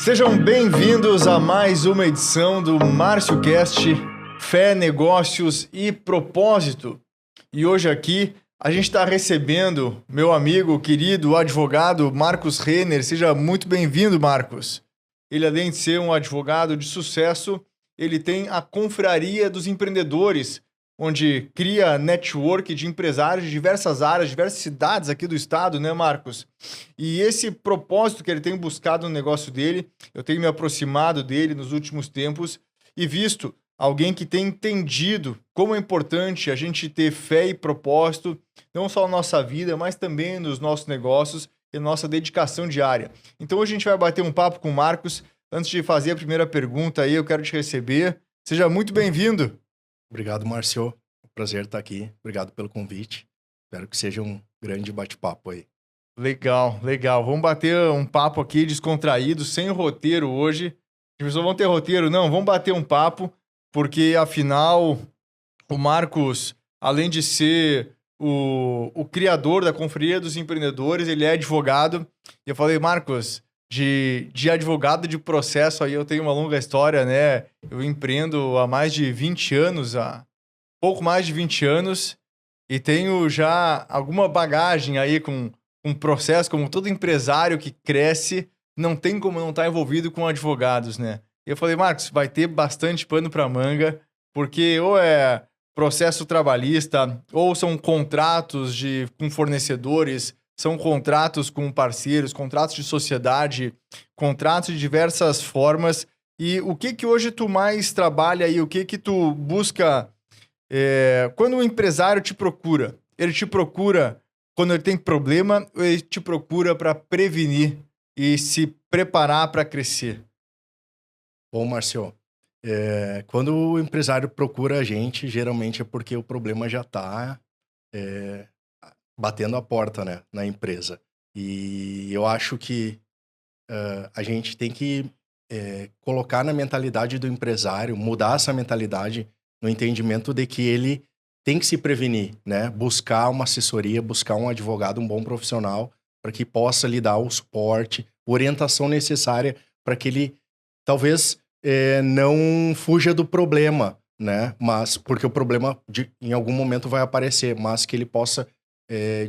Sejam bem-vindos a mais uma edição do Márcio Cast, Fé, Negócios e Propósito. E hoje aqui a gente está recebendo meu amigo, querido advogado Marcos Renner. Seja muito bem-vindo, Marcos. Ele, além de ser um advogado de sucesso, ele tem a Confraria dos Empreendedores, onde cria network de empresários de diversas áreas, diversas cidades aqui do estado, né, Marcos? E esse propósito que ele tem buscado no negócio dele, eu tenho me aproximado dele nos últimos tempos e visto alguém que tem entendido como é importante a gente ter fé e propósito, não só na nossa vida, mas também nos nossos negócios e nossa dedicação diária. Então hoje a gente vai bater um papo com o Marcos. Antes de fazer a primeira pergunta aí, eu quero te receber. Seja muito bem-vindo. Obrigado, Márcio. Prazer estar aqui. Obrigado pelo convite. Espero que seja um grande bate-papo aí. Legal, legal. Vamos bater um papo aqui descontraído, sem roteiro hoje. As pessoas vão ter roteiro? Não, vamos bater um papo, porque afinal o Marcos, além de ser o criador da Confraria dos Empreendedores, ele é advogado. E eu falei, Marcos, de advogado de processo aí eu tenho uma longa história, né? Eu empreendo há mais de 20 anos, há pouco mais de 20 anos, e tenho já alguma bagagem aí com processo, como todo empresário que cresce, não tem como não estar envolvido com advogados, né? E eu falei, Marcos, vai ter bastante pano para manga, porque ou é processo trabalhista, ou são contratos com fornecedores, são contratos com parceiros, contratos de sociedade, contratos de diversas formas. E o que hoje tu mais trabalha e o que tu busca quando um empresário te procura? Ele te procura quando ele tem problema ou ele te procura para prevenir e se preparar para crescer? Bom, Márcio, quando o empresário procura a gente, geralmente é porque o problema já está batendo a porta, né, na empresa. E eu acho que a gente tem que colocar na mentalidade do empresário, mudar essa mentalidade no entendimento de que ele tem que se prevenir, né? Buscar uma assessoria, buscar um advogado, um bom profissional, para que possa lhe dar o suporte, orientação necessária para que ele talvez não fuja do problema, né? Mas porque o problema em algum momento vai aparecer, mas que ele possa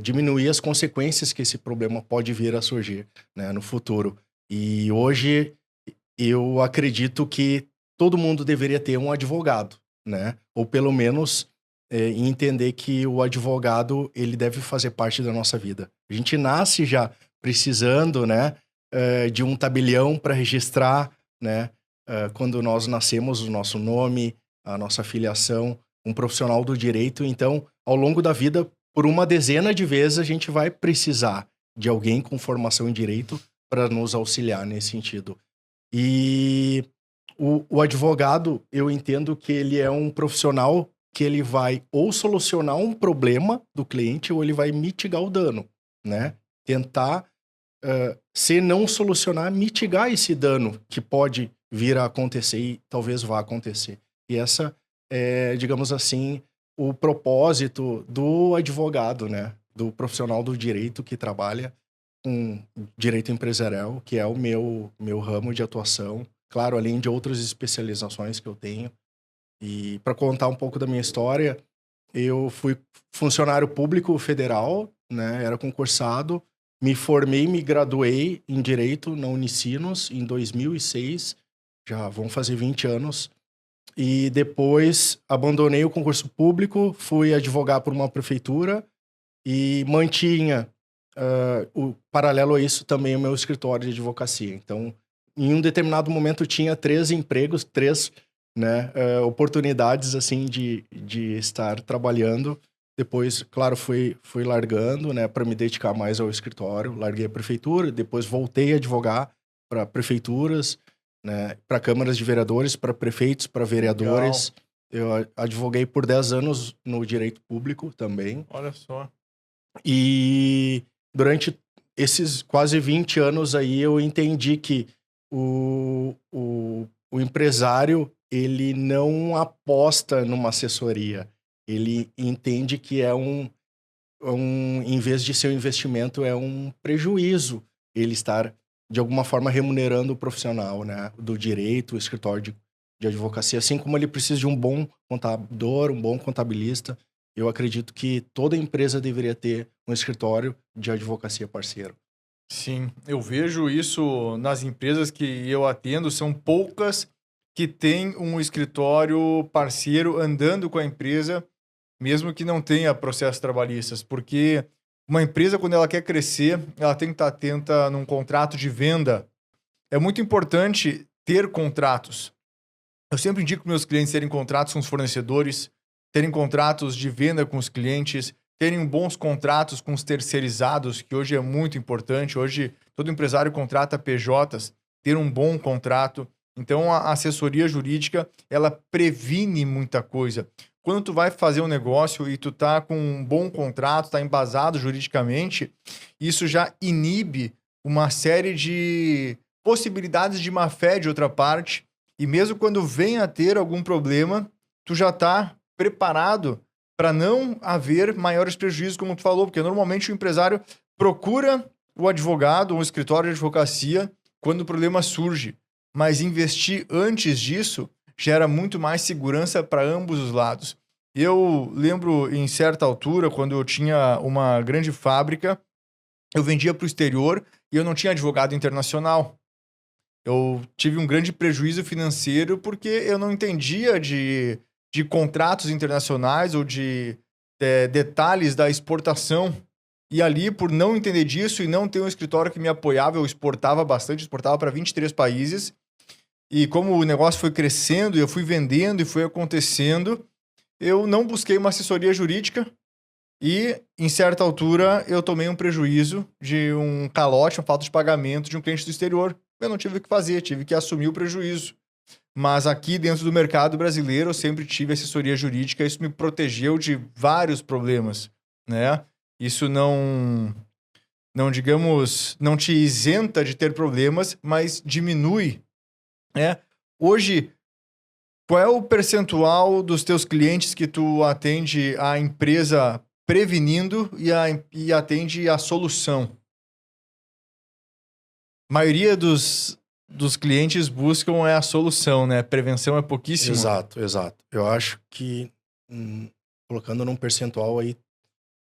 diminuir as consequências que esse problema pode vir a surgir, né, no futuro. E hoje eu acredito que todo mundo deveria ter um advogado, né? Ou pelo menos entender que o advogado ele deve fazer parte da nossa vida. A gente nasce já precisando, né, de um tabelião para registrar, né, quando nós nascemos, o nosso nome, a nossa filiação, um profissional do direito. Então, ao longo da vida, por uma dezena de vezes, a gente vai precisar de alguém com formação em direito para nos auxiliar nesse sentido. E o advogado, eu entendo que ele é um profissional que ele vai ou solucionar um problema do cliente ou ele vai mitigar o dano, né? Tentar, se não solucionar, mitigar esse dano que pode vir a acontecer e talvez vá acontecer. E essa é, digamos assim, o propósito do advogado, né? Do profissional do direito que trabalha com direito empresarial, que é o meu ramo de atuação. Claro, além de outras especializações que eu tenho. E para contar um pouco da minha história, eu fui funcionário público federal, né? Era concursado, me formei, me graduei em Direito na Unicinos em 2006, já vão fazer 20 anos. E depois abandonei o concurso público, fui advogar por uma prefeitura e mantinha, o paralelo a isso, também o meu escritório de advocacia. Então, em um determinado momento, tinha 3 empregos, 3, né, oportunidades, assim, de estar trabalhando. Depois, claro, fui largando, né, para me dedicar mais ao escritório. Larguei a prefeitura, depois voltei a advogar para prefeituras, né, para câmaras de vereadores, para prefeitos, para vereadores. Legal. Eu advoguei por 10 anos no direito público também. Olha só. E durante esses quase 20 anos aí eu entendi que o empresário, ele não aposta numa assessoria. Ele entende que em vez de ser um investimento, é um prejuízo ele estar de alguma forma remunerando o profissional, né, do direito, o escritório de advocacia, assim como ele precisa de um bom contador, um bom contabilista. Eu acredito que toda empresa deveria ter um escritório de advocacia parceiro. Sim, eu vejo isso nas empresas que eu atendo, são poucas que têm um escritório parceiro andando com a empresa, mesmo que não tenha processos trabalhistas, porque uma empresa, quando ela quer crescer, ela tem que estar atenta num contrato de venda. É muito importante ter contratos. Eu sempre indico para meus clientes terem contratos com os fornecedores, terem contratos de venda com os clientes, terem bons contratos com os terceirizados, que hoje é muito importante. Hoje, todo empresário contrata PJs, ter um bom contrato. Então, a assessoria jurídica, ela previne muita coisa. Quando tu vai fazer um negócio e tu tá com um bom contrato, tá embasado juridicamente, isso já inibe uma série de possibilidades de má-fé de outra parte. E mesmo quando vem a ter algum problema, tu já tá preparado para não haver maiores prejuízos, como tu falou, porque normalmente o empresário procura o advogado ou o escritório de advocacia quando o problema surge, mas investir antes disso gera muito mais segurança para ambos os lados. Eu lembro, em certa altura, quando eu tinha uma grande fábrica, eu vendia para o exterior e eu não tinha advogado internacional. Eu tive um grande prejuízo financeiro porque eu não entendia de contratos internacionais ou de detalhes da exportação. E ali, por não entender disso e não ter um escritório que me apoiava, eu exportava bastante, exportava para 23 países. E como o negócio foi crescendo, e eu fui vendendo e foi acontecendo, eu não busquei uma assessoria jurídica e, em certa altura, eu tomei um prejuízo de um calote, uma falta de pagamento de um cliente do exterior. Eu não tive o que fazer, tive que assumir o prejuízo. Mas aqui dentro do mercado brasileiro eu sempre tive assessoria jurídica, isso me protegeu de vários problemas, né? Isso não digamos, não te isenta de ter problemas, mas diminui, né? Hoje, qual é o percentual dos teus clientes que tu atende a empresa prevenindo e atende a solução? A maioria dos clientes buscam a solução, né? Prevenção é pouquíssimo. Exato, exato. Eu acho que, colocando num percentual aí,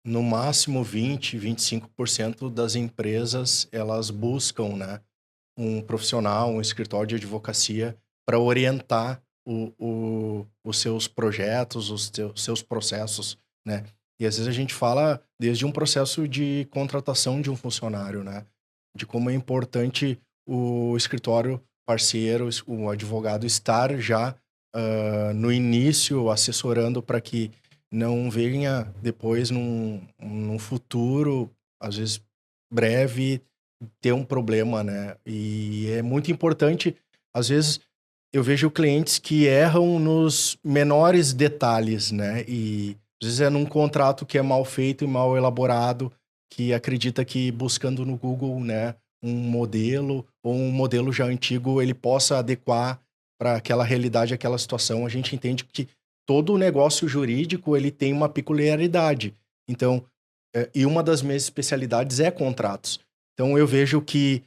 no máximo 20-25% das empresas, elas buscam, né, um profissional, um escritório de advocacia para orientar os seus projetos, os seus processos, né? E às vezes a gente fala desde um processo de contratação de um funcionário, né? De como é importante o escritório parceiro, o advogado estar já no início assessorando para que não venha depois num futuro, às vezes breve, ter um problema, né? E é muito importante, às vezes eu vejo clientes que erram nos menores detalhes, né? E às vezes é num contrato que é mal feito e mal elaborado, que acredita que buscando no Google, né, um modelo ou um modelo já antigo, ele possa adequar para aquela realidade, aquela situação. A gente entende que todo o negócio jurídico, ele tem uma peculiaridade. Então, e uma das minhas especialidades é contratos. Então, eu vejo que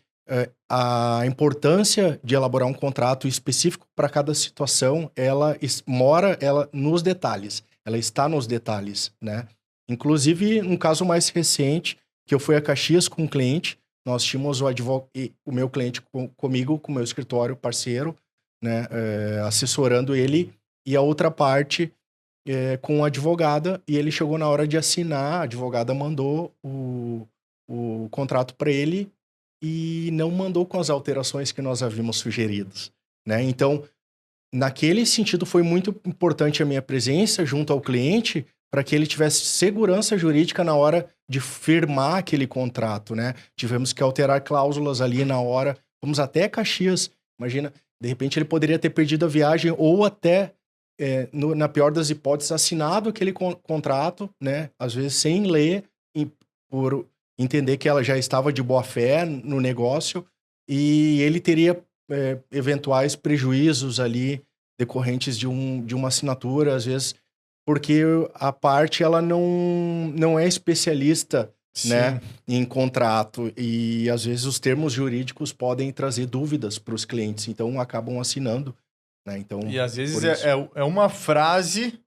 a importância de elaborar um contrato específico para cada situação, ela mora nos detalhes. Ela está nos detalhes, né? Inclusive, um caso mais recente, que eu fui a Caxias com um cliente, nós tínhamos o meu cliente comigo, com o meu escritório parceiro, né, assessorando ele, e a outra parte com a advogada, e ele chegou na hora de assinar, a advogada mandou o contrato para ele e não mandou com as alterações que nós havíamos sugeridos, né? Então, naquele sentido, foi muito importante a minha presença junto ao cliente para que ele tivesse segurança jurídica na hora de firmar aquele contrato, né? Tivemos que alterar cláusulas ali na hora. Fomos até Caxias. Imagina, de repente ele poderia ter perdido a viagem ou até, na pior das hipóteses, assinado aquele contrato, né? Às vezes sem ler, por entender que ela já estava de boa fé no negócio e ele teria eventuais prejuízos ali decorrentes de uma assinatura, às vezes, porque a parte ela não é especialista né, em contrato. E às vezes os termos jurídicos podem trazer dúvidas para os clientes, então acabam assinando, né? Então, e às vezes é uma frase,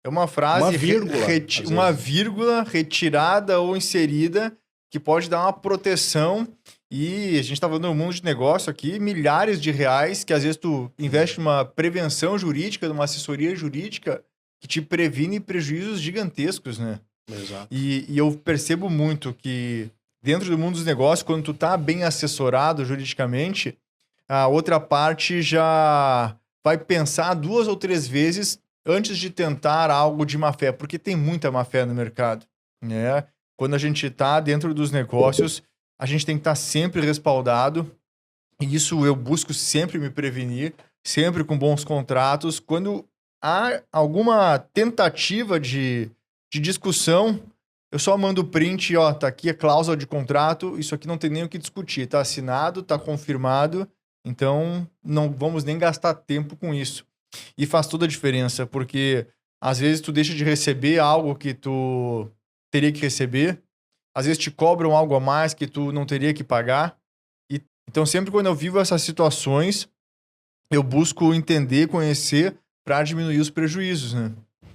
uma vírgula, uma vírgula retirada ou inserida que pode dar uma proteção. E a gente está falando no mundo de negócio aqui, milhares de reais que às vezes tu investe numa prevenção jurídica, numa assessoria jurídica que te previne prejuízos gigantescos, né? Exato. E eu percebo muito que dentro do mundo dos negócios, quando tu tá bem assessorado juridicamente, a outra parte já vai pensar 2 ou 3 vezes antes de tentar algo de má fé, porque tem muita má fé no mercado, né? Quando a gente tá dentro dos negócios, a gente tem que estar sempre respaldado, e isso eu busco sempre me prevenir, sempre com bons contratos. Quando há alguma tentativa de discussão, eu só mando o print, ó, tá aqui a cláusula de contrato, isso aqui não tem nem o que discutir, tá assinado, tá confirmado, então não vamos nem gastar tempo com isso. E faz toda a diferença, porque às vezes tu deixa de receber algo que tu teria que receber, às vezes te cobram algo a mais que tu não teria que pagar. E, então sempre quando eu vivo essas situações, eu busco entender, conhecer para diminuir os prejuízos, né?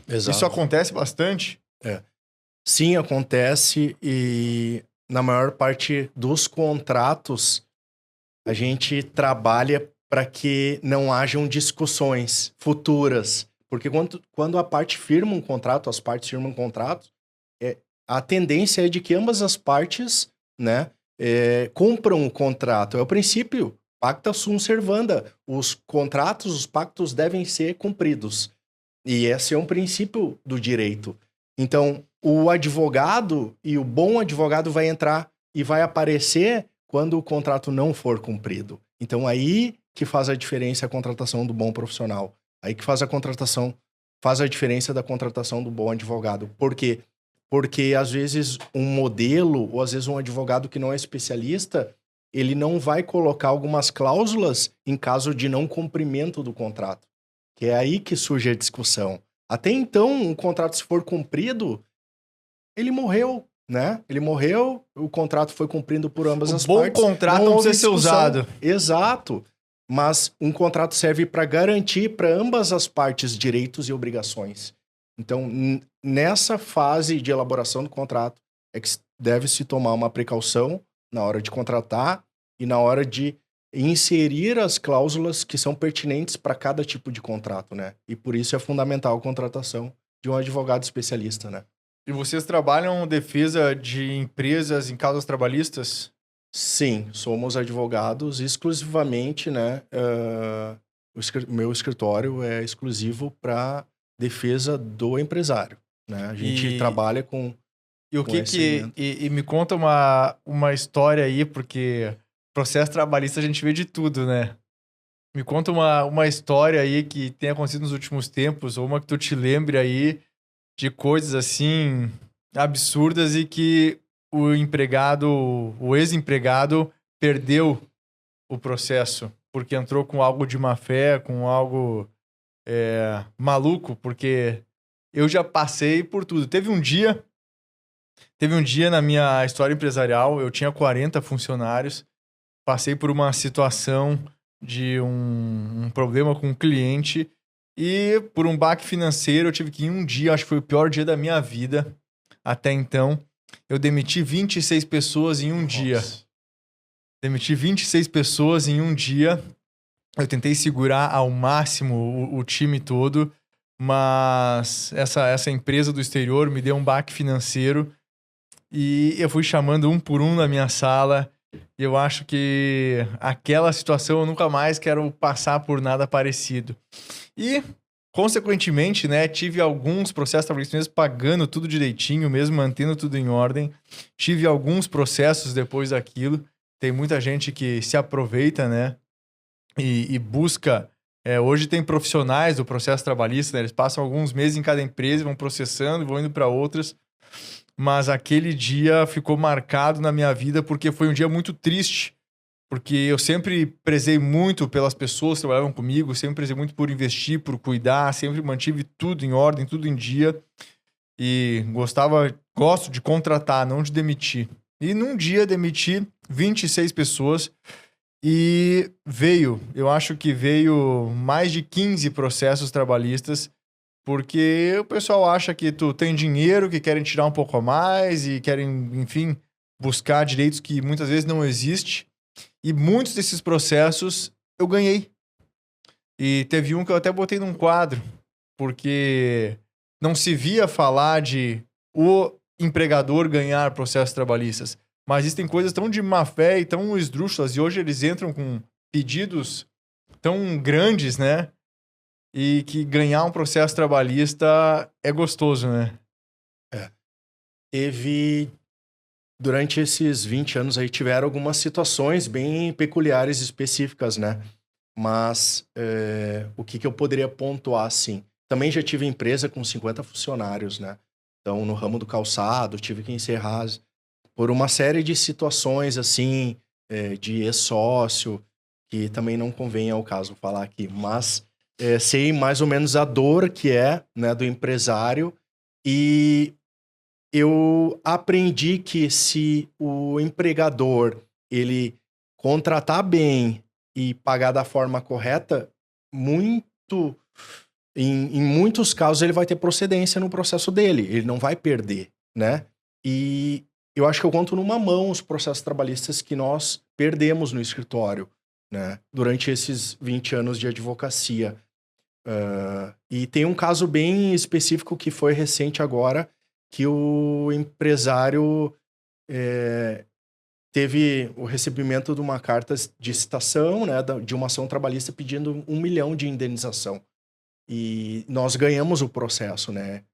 Exato. Isso acontece bastante? Sim, acontece, e na maior parte dos contratos a gente trabalha para que não hajam discussões futuras. Porque quando a parte firma um contrato, as partes firmam um contrato, a tendência é de que ambas as partes, né, cumpram o contrato. É o princípio, pacta sunt servanda. Os contratos, os pactos devem ser cumpridos. E esse é um princípio do direito. Então, o advogado e o bom advogado vai entrar e vai aparecer quando o contrato não for cumprido. Então, aí que faz a diferença a contratação do bom profissional. Aí que faz a diferença da contratação do bom advogado. Por quê? Porque, às vezes, um modelo, ou às vezes um advogado que não é especialista, ele não vai colocar algumas cláusulas em caso de não cumprimento do contrato. Que é aí que surge a discussão. Até então, um contrato, se for cumprido, ele morreu, né? Ele morreu, o contrato foi cumprido por ambas as partes. O bom contrato não precisa ser usado. Exato. Mas um contrato serve para garantir para ambas as partes direitos e obrigações. Então, nessa fase de elaboração do contrato, é que deve-se tomar uma precaução na hora de contratar e na hora de inserir as cláusulas que são pertinentes para cada tipo de contrato, né? E por isso é fundamental a contratação de um advogado especialista, né? E vocês trabalham defesa de empresas em causas trabalhistas? Sim, somos advogados exclusivamente, né? Meu escritório é exclusivo para defesa do empresário, né? A gente trabalha com... E o que E me conta uma história aí, porque processo trabalhista a gente vê de tudo, né? Me conta uma história aí que tenha acontecido nos últimos tempos, ou uma que tu te lembre aí de coisas assim absurdas e que o ex-empregado perdeu o processo porque entrou com algo de má fé, com algo maluco, porque eu já passei por tudo. Teve um dia na minha história empresarial, eu tinha 40 funcionários, passei por uma situação de um problema com um cliente e por um baque financeiro eu tive que ir um dia, acho que foi o pior dia da minha vida até então. Eu demiti 26 pessoas em um dia. Demiti 26 pessoas em um dia. Eu tentei segurar ao máximo o time todo, mas essa empresa do exterior me deu um baque financeiro e eu fui chamando um por um na minha sala. E eu acho que aquela situação eu nunca mais quero passar por nada parecido. E, consequentemente, né, tive alguns processos trabalhistas mesmo pagando tudo direitinho, mesmo mantendo tudo em ordem. Tive alguns processos depois daquilo. Tem muita gente que se aproveita, né, e busca... hoje tem profissionais do processo trabalhista, né, eles passam alguns meses em cada empresa, vão processando, vão indo para outras. Mas aquele dia ficou marcado na minha vida porque foi um dia muito triste. Porque eu sempre prezei muito pelas pessoas que trabalhavam comigo, sempre prezei muito por investir, por cuidar, sempre mantive tudo em ordem, tudo em dia. e gosto de contratar, não de demitir. E num dia demiti 26 pessoas e eu acho que veio mais de 15 processos trabalhistas, porque o pessoal acha que tu tem dinheiro, que querem tirar um pouco a mais e querem, enfim, buscar direitos que muitas vezes não existem. E muitos desses processos eu ganhei. E teve um que eu até botei num quadro, porque não se via falar de o empregador ganhar processos trabalhistas. Mas existem coisas tão de má fé e tão esdrúxulas, e hoje eles entram com pedidos tão grandes, né? E que ganhar um processo trabalhista é gostoso, né? Durante esses 20 anos aí, tiveram algumas situações bem peculiares, específicas, né? Mas o que eu poderia pontuar, assim? Também já tive empresa com 50 funcionários, né? Então, no ramo do calçado, tive que encerrar por uma série de situações, assim, de ex-sócio, que também não convém ao caso falar aqui, mas sei mais ou menos a dor que é, né, do empresário, e eu aprendi que se o empregador, ele contratar bem e pagar da forma correta, em muitos casos ele vai ter procedência no processo dele, ele não vai perder, né? E eu acho que eu conto numa mão os processos trabalhistas que nós perdemos no escritório, né? Durante esses 20 anos de advocacia. E tem um caso bem específico que foi recente agora, que o empresário teve o recebimento de uma carta de citação, né, de uma ação trabalhista pedindo 1 milhão de indenização. E nós ganhamos o processo, né?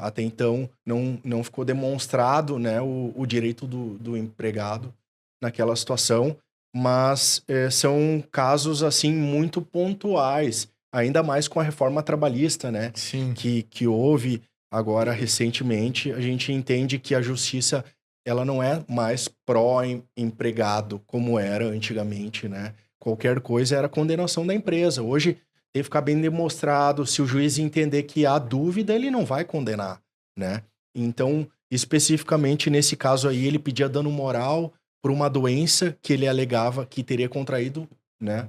Até então não ficou demonstrado, né, o direito do empregado naquela situação, mas são casos assim muito pontuais, ainda mais com a reforma trabalhista, né? Sim. Que houve agora recentemente. A gente entende que a justiça ela não é mais pró-empregado como era antigamente, né? Qualquer coisa era condenação da empresa. Hoje tem que ficar bem demonstrado. Se o juiz entender que há dúvida, ele não vai condenar, né? Então, especificamente nesse caso aí, ele pedia dano moral por uma doença que ele alegava que teria contraído, né,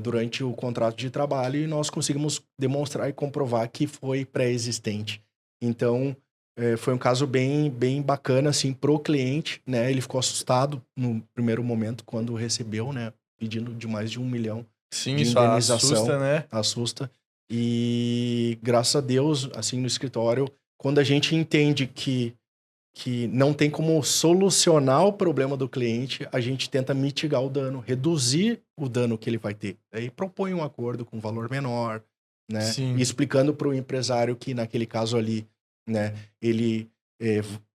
durante o contrato de trabalho, e nós conseguimos demonstrar e comprovar que foi pré-existente. Então, foi um caso bem, bem bacana, assim, pro cliente, né? Ele ficou assustado no primeiro momento quando recebeu, né, pedindo de mais de 1 milhão. Sim, De isso indenização. assusta, né? Assusta. E graças a Deus, assim, no escritório, quando a gente entende que não tem como solucionar o problema do cliente, a gente tenta mitigar o dano, reduzir o dano que ele vai ter. Aí propõe um acordo com valor menor, né? Sim. E explicando para o empresário que naquele caso ali, né, ele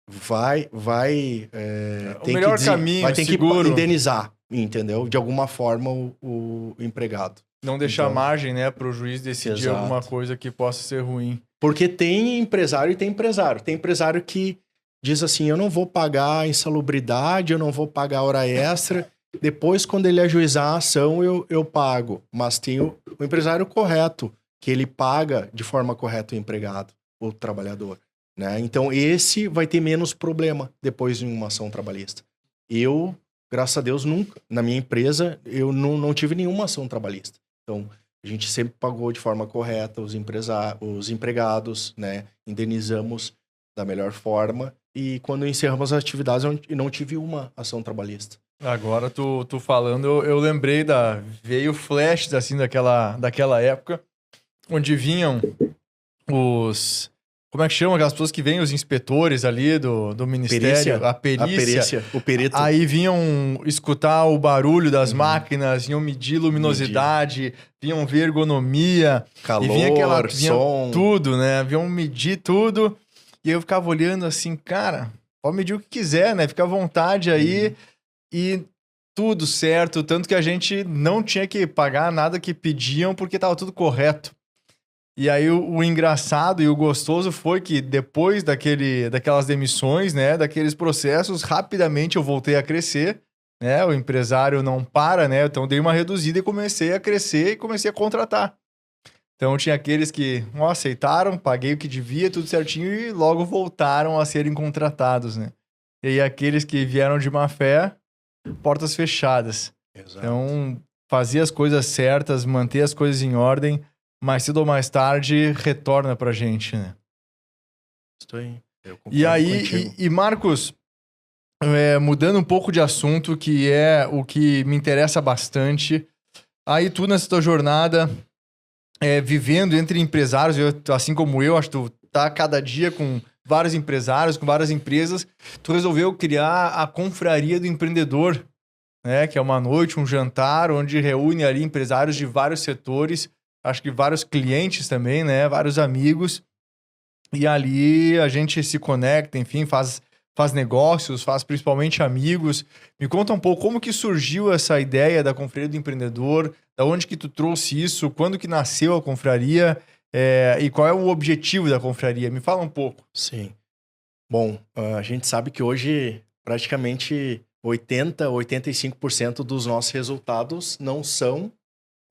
vai o melhor caminho, vai ter seguro. que indenizar, entendeu? De alguma forma o empregado. Não deixar Então, margem, né, para o juiz decidir exato. alguma coisa que possa ser ruim. Porque tem empresário e tem empresário. Tem empresário que diz assim, eu não vou pagar insalubridade, eu não vou pagar hora extra, depois quando ele ajuizar a ação eu pago. Mas tem o empresário correto, que ele paga de forma correta o empregado, o trabalhador, né? Então esse vai ter menos problema depois de uma ação trabalhista. Eu, graças a Deus, nunca, na minha empresa, eu não tive nenhuma ação trabalhista. Então, a gente sempre pagou de forma correta os empregados, né? Indenizamos da melhor forma. E quando encerramos as atividades, eu não tive uma ação trabalhista. Agora, tu falando, eu lembrei veio flashes, assim, daquela época, onde vinham como é que chama? Aquelas pessoas que vêm, os inspetores ali do Ministério, a perícia, o perito. Aí vinham escutar o barulho das máquinas, vinham medir luminosidade, vinham ver ergonomia. Calor, vinha som. Tudo, né? Vinham medir tudo. E eu ficava olhando assim, cara, pode medir o que quiser, né? Fica à vontade aí. E tudo certo, tanto que a gente não tinha que pagar nada que pediam porque tava tudo correto. E aí o engraçado e o gostoso foi que depois daquelas demissões, né, daqueles processos, rapidamente eu voltei a crescer, né? O empresário não para, né? Então dei uma reduzida e comecei a crescer e comecei a contratar. Então tinha aqueles que aceitaram, paguei o que devia, tudo certinho, e logo voltaram a serem contratados, né? E aí aqueles que vieram de má fé, portas fechadas. Exato. Então, fazer as coisas certas, manter as coisas em ordem, mais cedo ou mais tarde, retorna pra gente, né? Estou aí. Eu concordo E aí, contigo. Marcos, mudando um pouco de assunto, que é o que me interessa bastante. Aí tu, nessa tua jornada, vivendo entre empresários, assim como eu, acho que tu tá cada dia com vários empresários, com várias empresas, tu resolveu criar a Confraria do Empreendedor, né? Que é uma noite, um jantar, onde reúne ali empresários de vários setores, acho que vários clientes também, né? Vários amigos. E ali a gente se conecta, enfim, faz negócios, faz principalmente amigos. Me conta um pouco como que surgiu essa ideia da Confraria do Empreendedor, da onde que tu trouxe isso, quando que nasceu a confraria, e qual é o objetivo da confraria? Me fala um pouco. Sim. Bom, a gente sabe que hoje praticamente 85% dos nossos resultados não são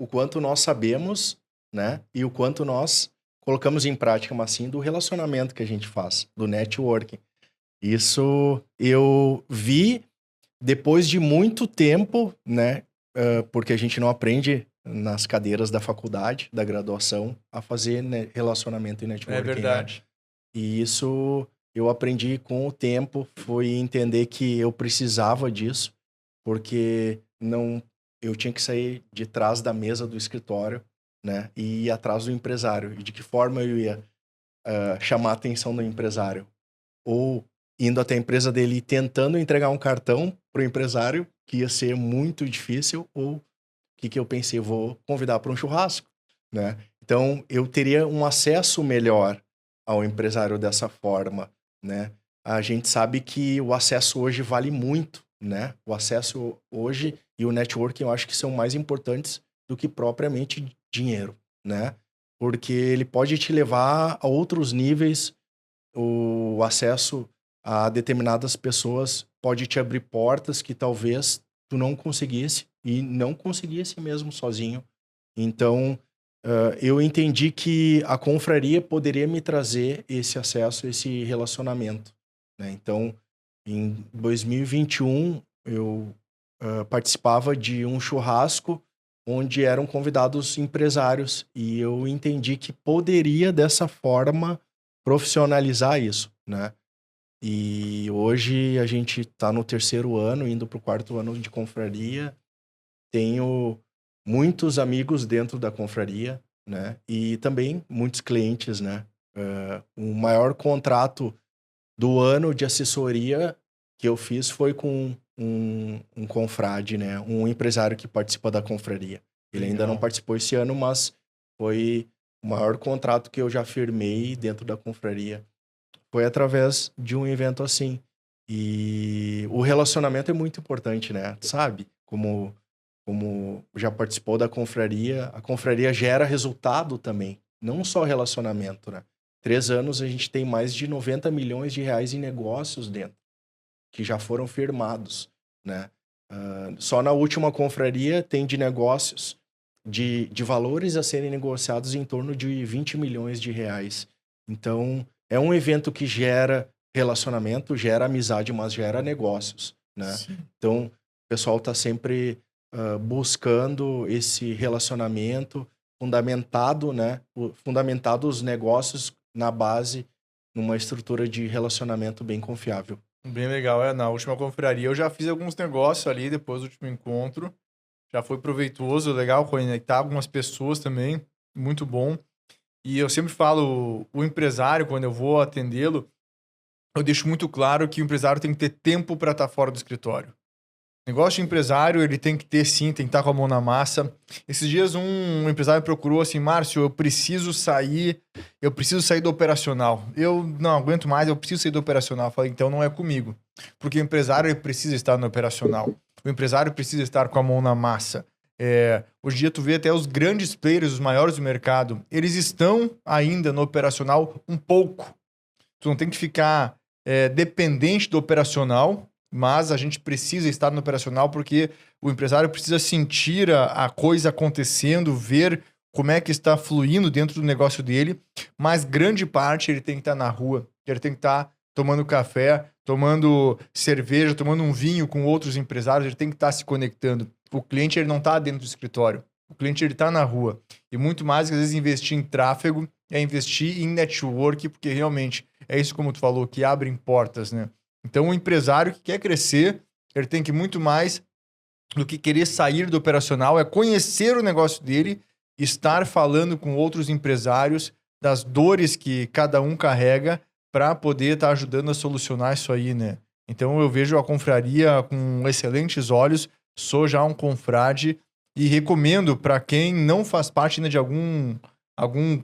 o quanto nós sabemos, né? E o quanto nós colocamos em prática, mas sim do relacionamento que a gente faz, do networking. Isso eu vi depois de muito tempo, né? Porque a gente não aprende nas cadeiras da faculdade, da graduação, a fazer relacionamento e networking. É verdade. Né? E isso eu aprendi com o tempo, foi entender que eu precisava disso, porque eu tinha que sair de trás da mesa do escritório, né? E ir atrás do empresário. E de que forma eu ia chamar a atenção do empresário? Ou indo até a empresa dele e tentando entregar um cartão para o empresário, que ia ser muito difícil, ou o que eu pensei? Eu vou convidar para um churrasco, né? Então, eu teria um acesso melhor ao empresário dessa forma, né? A gente sabe que o acesso hoje vale muito, né? O acesso hoje e o networking eu acho que são mais importantes do que propriamente dinheiro, né? Porque ele pode te levar a outros níveis, o acesso a determinadas pessoas pode te abrir portas que talvez tu não conseguisse e não conseguisse mesmo sozinho. Então, eu entendi que a confraria poderia me trazer esse acesso, esse relacionamento, né? Então, em 2021, eu participava de um churrasco onde eram convidados empresários e eu entendi que poderia, dessa forma, profissionalizar isso, né? E hoje a gente está no 3º ano, indo para o 4º ano de confraria. Tenho muitos amigos dentro da confraria, né? E também muitos clientes, né? O maior contrato do ano de assessoria que eu fiz foi com um confrade, né? Um empresário que participa da confraria. Ele ainda não participou esse ano, mas foi o maior contrato que eu já firmei dentro da confraria. Foi através de um evento assim. E o relacionamento é muito importante, né? Sabe? Como já participou da confraria, a confraria gera resultado também. Não só relacionamento, né? 3 anos a gente tem mais de 90 milhões de reais em negócios dentro, que já foram firmados, né? Só na última confraria tem de negócios, de valores a serem negociados em torno de 20 milhões de reais. Então, é um evento que gera relacionamento, gera amizade, mas gera negócios, né? Sim. Então, o pessoal está sempre buscando esse relacionamento fundamentado, né? Fundamentado os negócios na base, numa estrutura de relacionamento bem confiável. Bem legal. Na última confraria eu já fiz alguns negócios ali, depois do último encontro. Já foi proveitoso, legal conectar algumas pessoas também, muito bom. E eu sempre falo, o empresário, quando eu vou atendê-lo, eu deixo muito claro que o empresário tem que ter tempo para estar fora do escritório. Negócio de empresário, ele tem que ter sim, tem que estar com a mão na massa. Esses dias um empresário procurou assim, Márcio, eu preciso sair do operacional. Eu não aguento mais, eu preciso sair do operacional. Eu falei, então não é comigo. Porque o empresário ele precisa estar no operacional. O empresário precisa estar com a mão na massa. Hoje em dia tu vê até os grandes players, os maiores do mercado, eles estão ainda no operacional um pouco. Tu não tem que ficar dependente do operacional, mas a gente precisa estar no operacional porque o empresário precisa sentir a coisa acontecendo, ver como é que está fluindo dentro do negócio dele, mas grande parte ele tem que estar na rua, ele tem que estar tomando café, tomando cerveja, tomando um vinho com outros empresários, ele tem que estar se conectando. O cliente ele não está dentro do escritório, o cliente ele está na rua. E muito mais que às vezes investir em tráfego é investir em network, porque realmente é isso como tu falou, que abrem portas, né? Então o empresário que quer crescer, ele tem que muito mais do que querer sair do operacional, é conhecer o negócio dele, estar falando com outros empresários das dores que cada um carrega para poder estar ajudando a solucionar isso aí, né? Então eu vejo a confraria com excelentes olhos, sou já um confrade e recomendo para quem não faz parte ainda de algum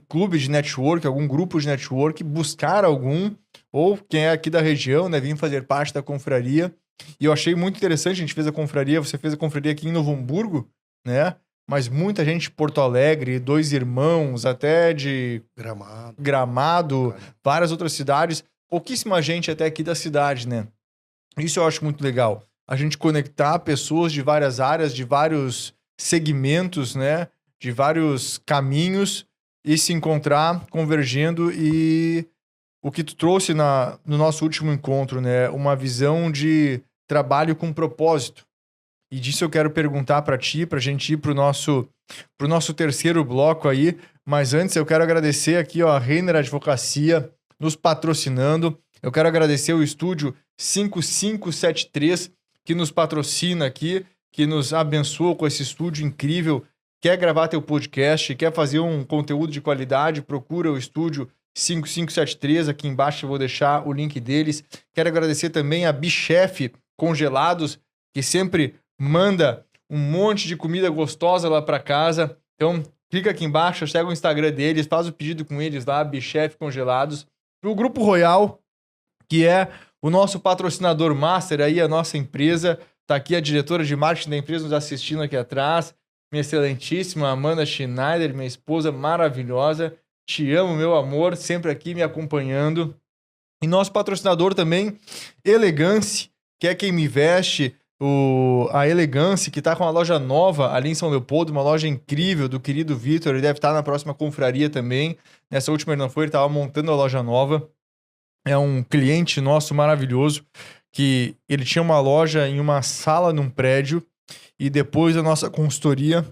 clube de network, algum grupo de network, buscar algum, ou quem é aqui da região, né, vir fazer parte da confraria. E eu achei muito interessante, a gente fez a confraria, você fez a confraria aqui em Novo Hamburgo, né? Mas muita gente de Porto Alegre, Dois Irmãos, até de Gramado, várias outras cidades, pouquíssima gente até aqui da cidade, né? Isso eu acho muito legal. A gente conectar pessoas de várias áreas, de vários segmentos, né? De vários caminhos e se encontrar, convergendo e o que tu trouxe no nosso último encontro, né? Uma visão de trabalho com propósito. E disso eu quero perguntar para ti, para a gente ir pro nosso terceiro bloco aí. Mas antes eu quero agradecer aqui, ó, a Renner Advocacia nos patrocinando. Eu quero agradecer o estúdio 5573 que nos patrocina aqui, que nos abençoa com esse estúdio incrível. Quer gravar teu podcast, quer fazer um conteúdo de qualidade, procura o estúdio 5573, aqui embaixo eu vou deixar o link deles. Quero agradecer também a Bichef Congelados, que sempre manda um monte de comida gostosa lá para casa. Então, clica aqui embaixo, segue o Instagram deles, faz o pedido com eles lá, Bichef Congelados. O Grupo Royal, que é o nosso patrocinador master aí, a nossa empresa. Tá aqui a diretora de marketing da empresa nos assistindo aqui atrás. Minha excelentíssima Amanda Schneider, minha esposa maravilhosa. Te amo, meu amor, sempre aqui me acompanhando. E nosso patrocinador também, Elegance, que é quem me veste, a Elegance, que está com uma loja nova ali em São Leopoldo, uma loja incrível do querido Vitor, ele deve estar na próxima confraria também. Nessa última ele não foi, ele estava montando a loja nova. É um cliente nosso maravilhoso, que ele tinha uma loja em uma sala num prédio, e depois da nossa consultoria,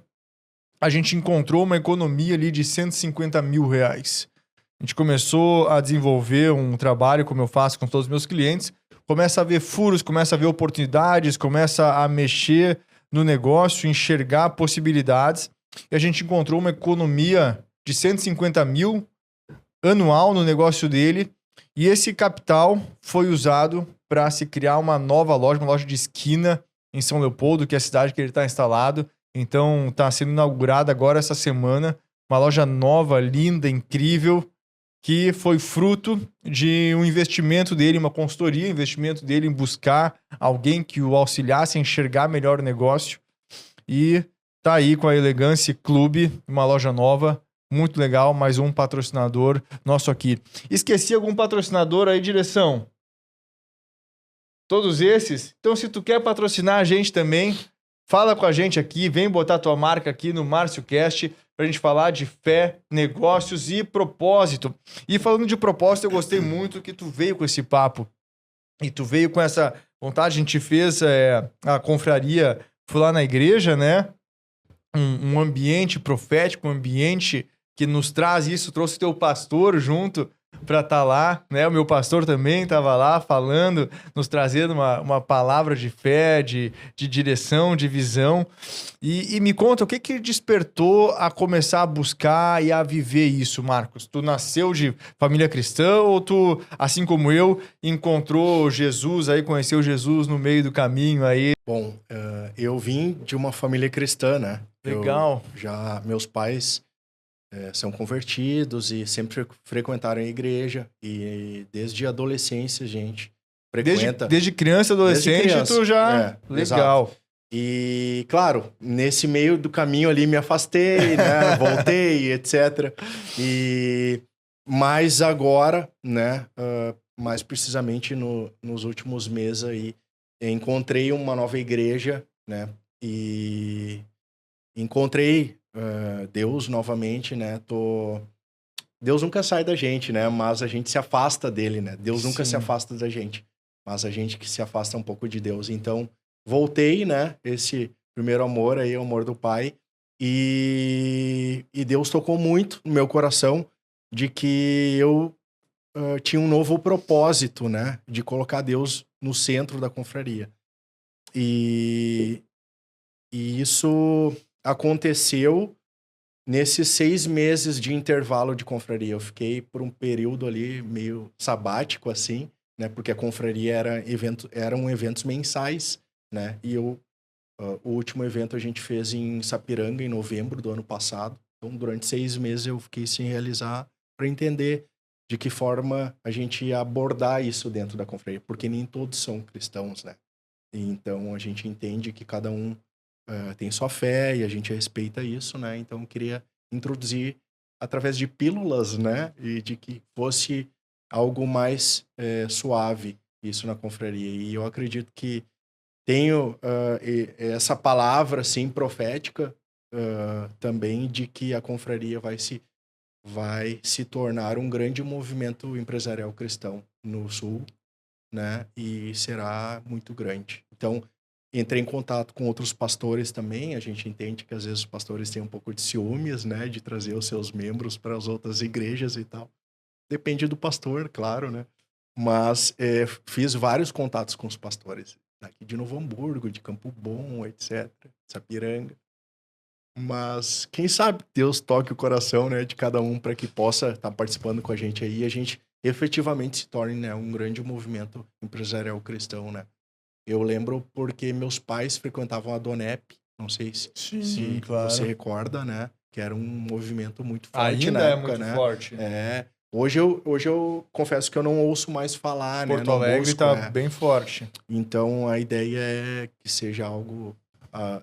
a gente encontrou uma economia ali de R$150 mil. A gente começou a desenvolver um trabalho, como eu faço com todos os meus clientes, começa a ver furos, começa a ver oportunidades, começa a mexer no negócio, enxergar possibilidades, e a gente encontrou uma economia de 150 mil anual no negócio dele, e esse capital foi usado para se criar uma nova loja, uma loja de esquina em São Leopoldo, que é a cidade que ele está instalado. Então, está sendo inaugurada agora essa semana, uma loja nova, linda, incrível, que foi fruto de um investimento dele, uma consultoria, investimento dele em buscar alguém que o auxiliasse a enxergar melhor o negócio. E tá aí com a Elegance Clube, uma loja nova, muito legal, mais um patrocinador nosso aqui. Esqueci algum patrocinador aí, direção? Todos esses? Então, se tu quer patrocinar a gente também, fala com a gente aqui, vem botar tua marca aqui no MárcioCast pra gente falar de fé, negócios e propósito. E falando de propósito, eu gostei muito que tu veio com esse papo. E tu veio com essa vontade, a gente fez a confraria, fui lá na igreja, né? Um ambiente profético, um ambiente que nos traz isso, trouxe teu pastor junto para estar lá, né? O meu pastor também estava lá falando, nos trazendo uma palavra de fé, de direção, de visão. E me conta, o que despertou a começar a buscar e a viver isso, Marcos? Tu nasceu de família cristã ou tu, assim como eu, encontrou Jesus aí, conheceu Jesus no meio do caminho aí? Bom, eu vim de uma família cristã, né? Legal. Meus pais são convertidos e sempre frequentaram a igreja. E desde a adolescência, a gente frequenta. Desde criança, adolescente, tu já... Legal. Exato. E, claro, nesse meio do caminho ali me afastei, né? Voltei, etc. Mas agora, né? Mais precisamente nos últimos meses aí, encontrei uma nova igreja, né? E encontrei Deus novamente, né? Deus nunca sai da gente, né? Mas a gente se afasta dele, né? Deus nunca se Sim. afasta da gente, mas a gente que se afasta um pouco de Deus. Então, voltei, né? Esse primeiro amor aí, o amor do Pai. E Deus tocou muito no meu coração de que eu tinha um novo propósito, né? De colocar Deus no centro da confraria. E isso aconteceu nesses 6 meses de intervalo de confraria. Eu fiquei por um período ali meio sabático, assim, né? Porque a confraria eram eventos mensais, né? E o último evento a gente fez em Sapiranga, em novembro do ano passado. Então, durante 6 meses eu fiquei sem realizar para entender de que forma a gente ia abordar isso dentro da confraria. Porque nem todos são cristãos, né? Então, a gente entende que cada um tem sua fé e a gente respeita isso, né? Então, eu queria introduzir através de pílulas, né? E de que fosse algo mais suave isso na confraria. E eu acredito que tenho essa palavra, assim, profética também de que a confraria vai se tornar um grande movimento empresarial cristão no Sul, né? E será muito grande. Então, entrei em contato com outros pastores também. A gente entende que às vezes os pastores têm um pouco de ciúmes, né? De trazer os seus membros para as outras igrejas e tal. Depende do pastor, claro, né? Mas fiz vários contatos com os pastores daqui de Novo Hamburgo, de Campo Bom, etc. Sapiranga. Mas quem sabe Deus toque o coração, né, de cada um para que possa estar participando com a gente aí e a gente efetivamente se torne, né, um grande movimento empresarial cristão, né? Eu lembro porque meus pais frequentavam a Donep, não sei Sim, se você claro. recorda, né? Que era um movimento muito forte na Ainda é época, muito né? forte. Hoje eu confesso que eu não ouço mais falar, né? Porto Não Alegre busco, tá bem forte. Então a ideia é que seja algo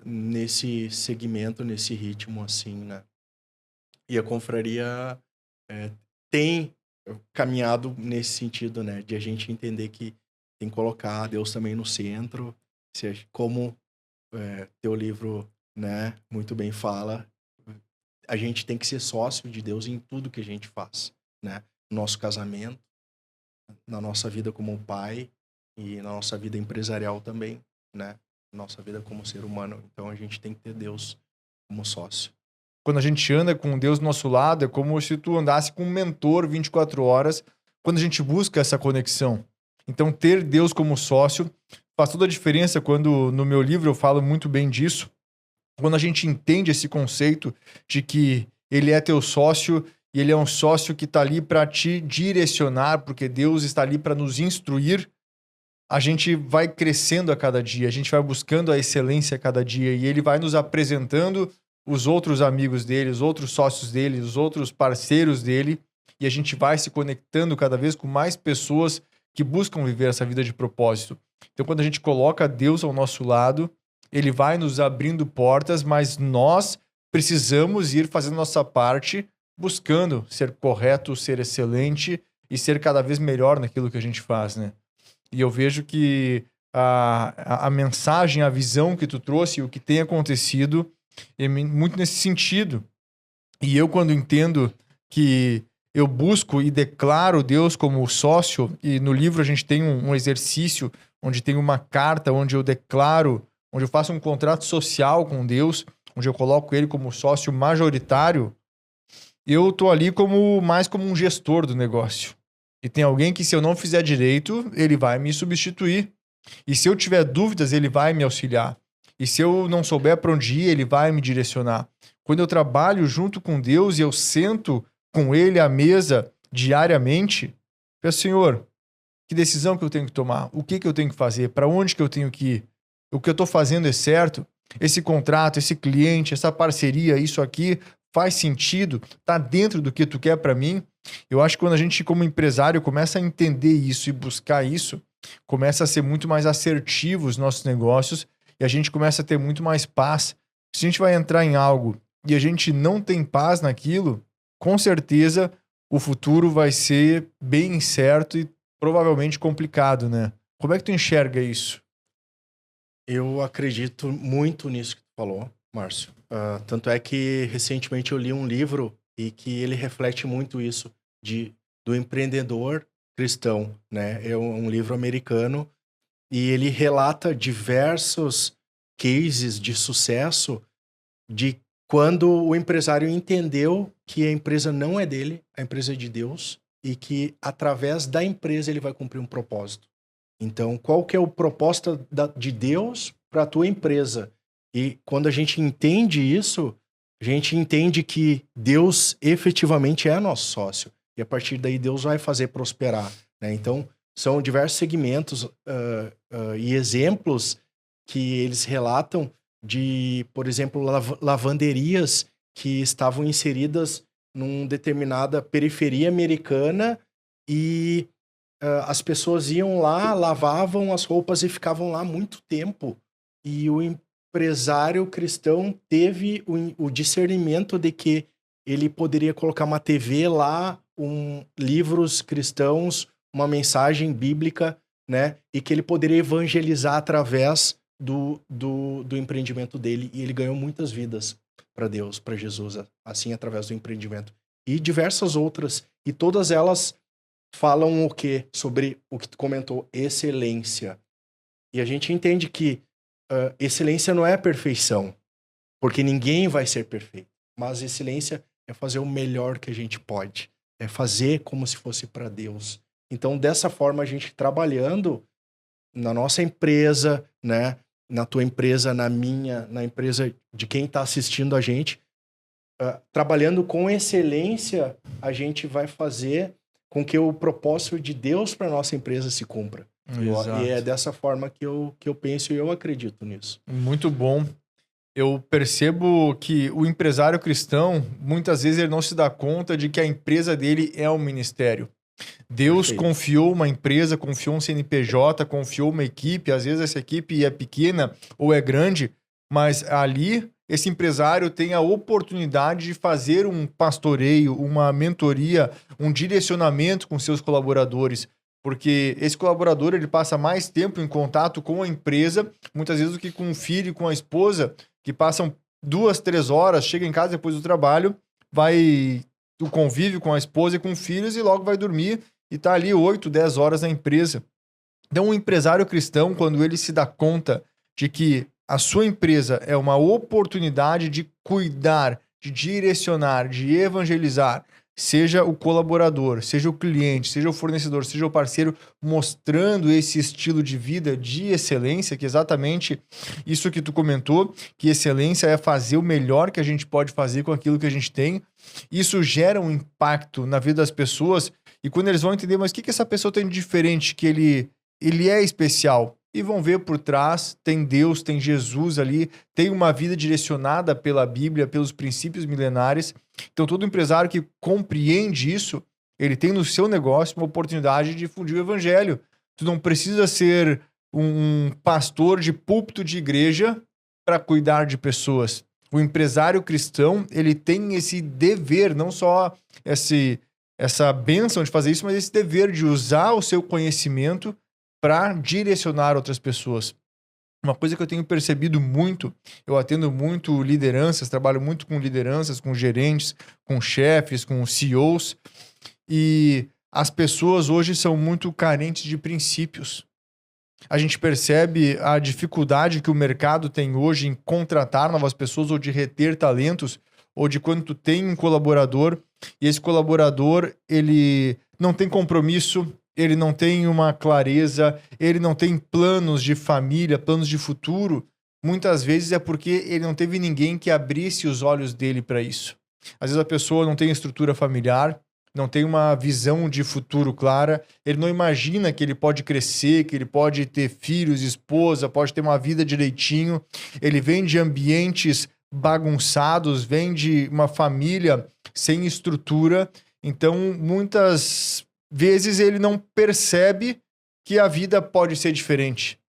nesse segmento, nesse ritmo, assim, né? E a confraria tem caminhado nesse sentido, né? De a gente entender que tem que colocar Deus também no centro, como teu livro, né, muito bem fala, a gente tem que ser sócio de Deus em tudo que a gente faz, né? No nosso casamento, na nossa vida como pai e na nossa vida empresarial também, né? Nossa vida como ser humano. Então a gente tem que ter Deus como sócio. Quando a gente anda com Deus do nosso lado, é como se tu andasse com um mentor 24 horas, quando a gente busca essa conexão. Então, ter Deus como sócio faz toda a diferença. Quando no meu livro eu falo muito bem disso, quando a gente entende esse conceito de que ele é teu sócio e ele é um sócio que está ali para te direcionar, porque Deus está ali para nos instruir, a gente vai crescendo a cada dia, a gente vai buscando a excelência a cada dia e ele vai nos apresentando os outros amigos dele, os outros sócios dele, os outros parceiros dele, e a gente vai se conectando cada vez com mais pessoas que buscam viver essa vida de propósito. Então, quando a gente coloca Deus ao nosso lado, ele vai nos abrindo portas, mas nós precisamos ir fazendo nossa parte, buscando ser correto, ser excelente e ser cada vez melhor naquilo que a gente faz, né? E eu vejo que a mensagem, a visão que tu trouxe, o que tem acontecido, é muito nesse sentido. E eu, quando entendo que eu busco e declaro Deus como sócio, e no livro a gente tem um exercício onde tem uma carta, onde eu declaro, onde eu faço um contrato social com Deus, onde eu coloco ele como sócio majoritário, eu tô ali mais como um gestor do negócio. E tem alguém que, se eu não fizer direito, ele vai me substituir. E se eu tiver dúvidas, ele vai me auxiliar. E se eu não souber para onde ir, ele vai me direcionar. Quando eu trabalho junto com Deus e eu sento com ele à mesa diariamente, peço, Senhor, que decisão que eu tenho que tomar? O que eu tenho que fazer? Para onde que eu tenho que ir? O que eu estou fazendo é certo? Esse contrato, esse cliente, essa parceria, isso aqui faz sentido? Tá dentro do que tu quer para mim? Eu acho que quando a gente, como empresário, começa a entender isso e buscar isso, começa a ser muito mais assertivo os nossos negócios e a gente começa a ter muito mais paz. Se a gente vai entrar em algo e a gente não tem paz naquilo, com certeza o futuro vai ser bem incerto e provavelmente complicado, né? Como é que tu enxerga isso? Eu acredito muito nisso que tu falou, Márcio. Tanto é que recentemente eu li um livro e que ele reflete muito isso do empreendedor cristão, né? É um livro americano e ele relata diversos cases de sucesso de quando o empresário entendeu que a empresa não é dele, a empresa é de Deus, e que através da empresa ele vai cumprir um propósito. Então, qual que é o propósito de Deus para a tua empresa? E quando a gente entende isso, a gente entende que Deus efetivamente é nosso sócio. E a partir daí Deus vai fazer prosperar, né? Então, são diversos segmentos e exemplos que eles relatam de, por exemplo, lavanderias que estavam inseridas numa determinada periferia americana e as pessoas iam lá, lavavam as roupas e ficavam lá muito tempo. E o empresário cristão teve o discernimento de que ele poderia colocar uma TV lá, livros cristãos, uma mensagem bíblica, né? E que ele poderia evangelizar através do empreendimento dele. E ele ganhou muitas vidas para Deus, para Jesus, assim, através do empreendimento. E diversas outras. E todas elas falam o quê? Sobre o que tu comentou, excelência. E a gente entende que excelência não é perfeição, porque ninguém vai ser perfeito. Mas excelência é fazer o melhor que a gente pode. É fazer como se fosse para Deus. Então, dessa forma, a gente trabalhando na nossa empresa, né? Na tua empresa, na minha, na empresa de quem está assistindo a gente, trabalhando com excelência, a gente vai fazer com que o propósito de Deus para nossa empresa se cumpra. E é dessa forma que eu penso e eu acredito nisso. Muito bom. Eu percebo que o empresário cristão, muitas vezes ele não se dá conta de que a empresa dele é um ministério. Deus confiou uma empresa, confiou um CNPJ, confiou uma equipe. Às vezes essa equipe é pequena ou é grande, mas ali esse empresário tem a oportunidade de fazer um pastoreio, uma mentoria, um direcionamento com seus colaboradores. Porque esse colaborador ele passa mais tempo em contato com a empresa, muitas vezes do que com o filho e com a esposa, que passam 2, 3 horas, chega em casa depois do trabalho, vai do convívio com a esposa e com filhos e logo vai dormir e tá ali 8, 10 horas na empresa. Então, um empresário cristão, quando ele se dá conta de que a sua empresa é uma oportunidade de cuidar, de direcionar, de evangelizar, seja o colaborador, seja o cliente, seja o fornecedor, seja o parceiro, mostrando esse estilo de vida de excelência, que é exatamente isso que tu comentou, que excelência é fazer o melhor que a gente pode fazer com aquilo que a gente tem. Isso gera um impacto na vida das pessoas e quando eles vão entender, mas o que essa pessoa tem de diferente, que ele é especial? E vão ver por trás, tem Deus, tem Jesus ali, tem uma vida direcionada pela Bíblia, pelos princípios milenares. Então, todo empresário que compreende isso, ele tem no seu negócio uma oportunidade de difundir o evangelho. Tu não precisa ser um pastor de púlpito de igreja para cuidar de pessoas. O empresário cristão, ele tem esse dever, não só essa bênção de fazer isso, mas esse dever de usar o seu conhecimento para direcionar outras pessoas. Uma coisa que eu tenho percebido muito, eu atendo muito lideranças, trabalho muito com lideranças, com gerentes, com chefes, com CEOs, e as pessoas hoje são muito carentes de princípios. A gente percebe a dificuldade que o mercado tem hoje em contratar novas pessoas ou de reter talentos, ou de quando tu tem um colaborador, e esse colaborador, ele não tem compromisso, ele não tem uma clareza, ele não tem planos de família, planos de futuro, muitas vezes é porque ele não teve ninguém que abrisse os olhos dele para isso. Às vezes a pessoa não tem estrutura familiar, não tem uma visão de futuro clara, ele não imagina que ele pode crescer, que ele pode ter filhos, esposa, pode ter uma vida direitinho, ele vem de ambientes bagunçados, vem de uma família sem estrutura, então muitas vezes ele não percebe que a vida pode ser diferente.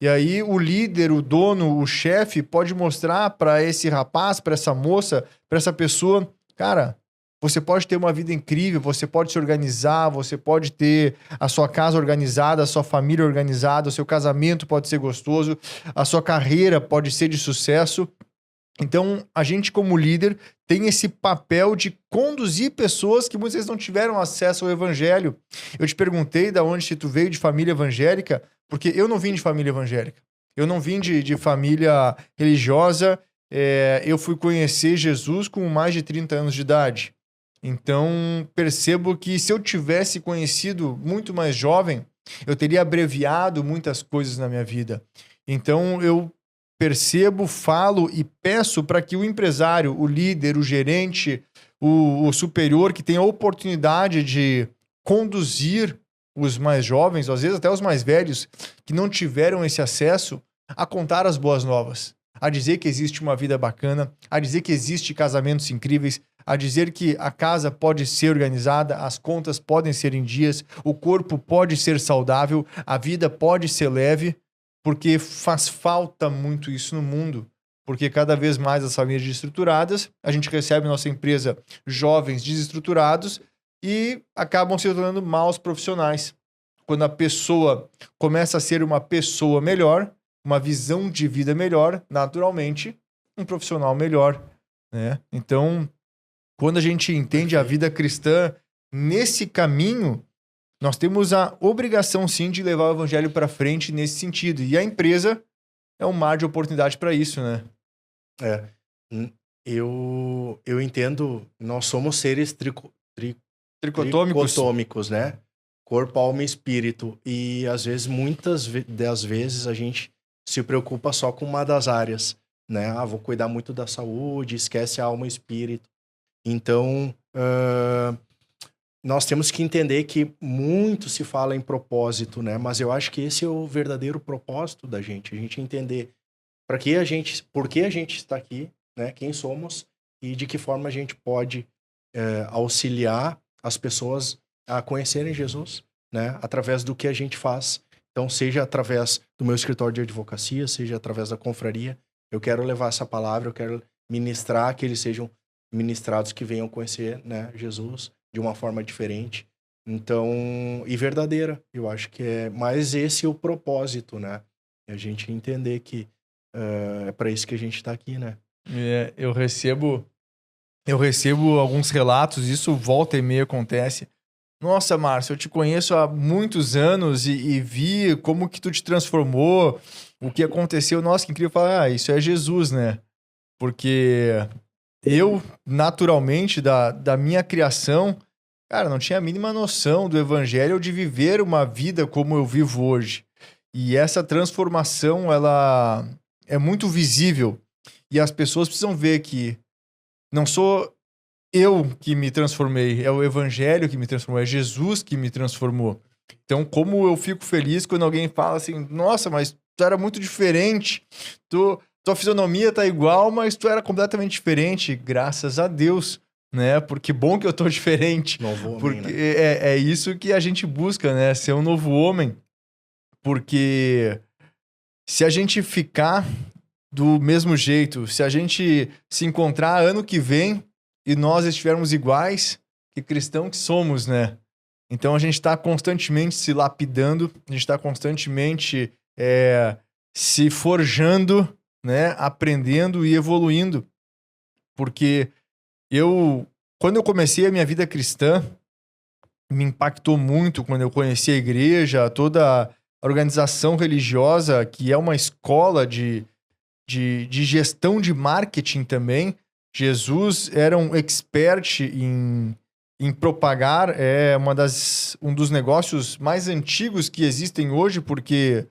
E aí o líder, o dono, o chefe pode mostrar para esse rapaz, para essa moça, para essa pessoa, cara, você pode ter uma vida incrível, você pode se organizar, você pode ter a sua casa organizada, a sua família organizada, o seu casamento pode ser gostoso, a sua carreira pode ser de sucesso, Então, a gente como líder tem esse papel de conduzir pessoas que muitas vezes não tiveram acesso ao evangelho. Eu te perguntei de onde tu veio de família evangélica, porque eu não vim de família evangélica. Eu não vim de família religiosa. Eu fui conhecer Jesus com mais de 30 anos de idade. Então, percebo que se eu tivesse conhecido muito mais jovem, eu teria abreviado muitas coisas na minha vida. Então, eu percebo, falo e peço para que o empresário, o líder, o gerente, o superior que tenha a oportunidade de conduzir os mais jovens, ou às vezes até os mais velhos, que não tiveram esse acesso, a contar as boas novas, a dizer que existe uma vida bacana, a dizer que existe casamentos incríveis, a dizer que a casa pode ser organizada, as contas podem ser em dias, o corpo pode ser saudável, a vida pode ser leve, porque faz falta muito isso no mundo. Porque cada vez mais as famílias desestruturadas, a gente recebe na nossa empresa jovens desestruturados e acabam se tornando maus profissionais. Quando a pessoa começa a ser uma pessoa melhor, uma visão de vida melhor, naturalmente, um profissional melhor, né? Então, quando a gente entende a vida cristã nesse caminho, nós temos a obrigação, sim, de levar o evangelho para frente nesse sentido. E a empresa é um mar de oportunidade para isso, né? Eu entendo, nós somos seres tricotômicos, né? Corpo, alma e espírito. E às vezes, muitas das vezes, a gente se preocupa só com uma das áreas, né? Vou cuidar muito da saúde, esquece a alma e espírito. Então, nós temos que entender que muito se fala em propósito, né? Mas eu acho que esse é o verdadeiro propósito da gente. A gente entender por que a gente está aqui, né? Quem somos e de que forma a gente pode auxiliar as pessoas a conhecerem Jesus, né? Através do que a gente faz. Então, seja através do meu escritório de advocacia, seja através da confraria, eu quero levar essa palavra, eu quero ministrar, que eles sejam ministrados, que venham conhecer, né, Jesus de uma forma diferente. Então, e verdadeira. Eu acho que é mais esse o propósito, né? A gente entender que é para isso que a gente está aqui, né? Eu recebo alguns relatos, isso volta e meia acontece. Nossa, Márcio, eu te conheço há muitos anos e vi como que tu te transformou, o que aconteceu. Nossa, que incrível falar, isso é Jesus, né? Porque eu, naturalmente, da minha criação, cara, não tinha a mínima noção do evangelho ou de viver uma vida como eu vivo hoje. E essa transformação, ela é muito visível. E as pessoas precisam ver que não sou eu que me transformei, é o evangelho que me transformou, é Jesus que me transformou. Então, como eu fico feliz quando alguém fala assim, nossa, mas tu era muito diferente, tua fisionomia tá igual, mas tu era completamente diferente, graças a Deus, né? Porque bom que eu tô diferente. Novo homem, porque né? é isso que a gente busca, né? Ser um novo homem. Porque se a gente ficar do mesmo jeito, se a gente se encontrar ano que vem e nós estivermos iguais, que cristão que somos, né? Então a gente está constantemente se lapidando, a gente está constantemente se forjando, né? Aprendendo e evoluindo. Porque quando eu comecei a minha vida cristã, me impactou muito quando eu conheci a igreja, toda a organização religiosa, que é uma escola de gestão de marketing também. Jesus era um expert em propagar, um dos negócios mais antigos que existem hoje, porque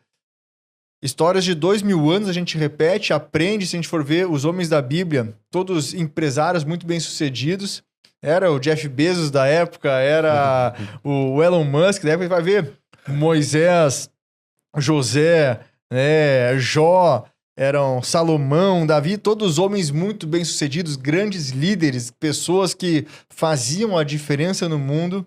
histórias de 2000 anos a gente repete, aprende, se a gente for ver os homens da Bíblia, todos empresários muito bem-sucedidos. Era o Jeff Bezos da época, era o Elon Musk da época, vai ver Moisés, José, Jó, eram Salomão, Davi, todos homens muito bem-sucedidos, grandes líderes, pessoas que faziam a diferença no mundo.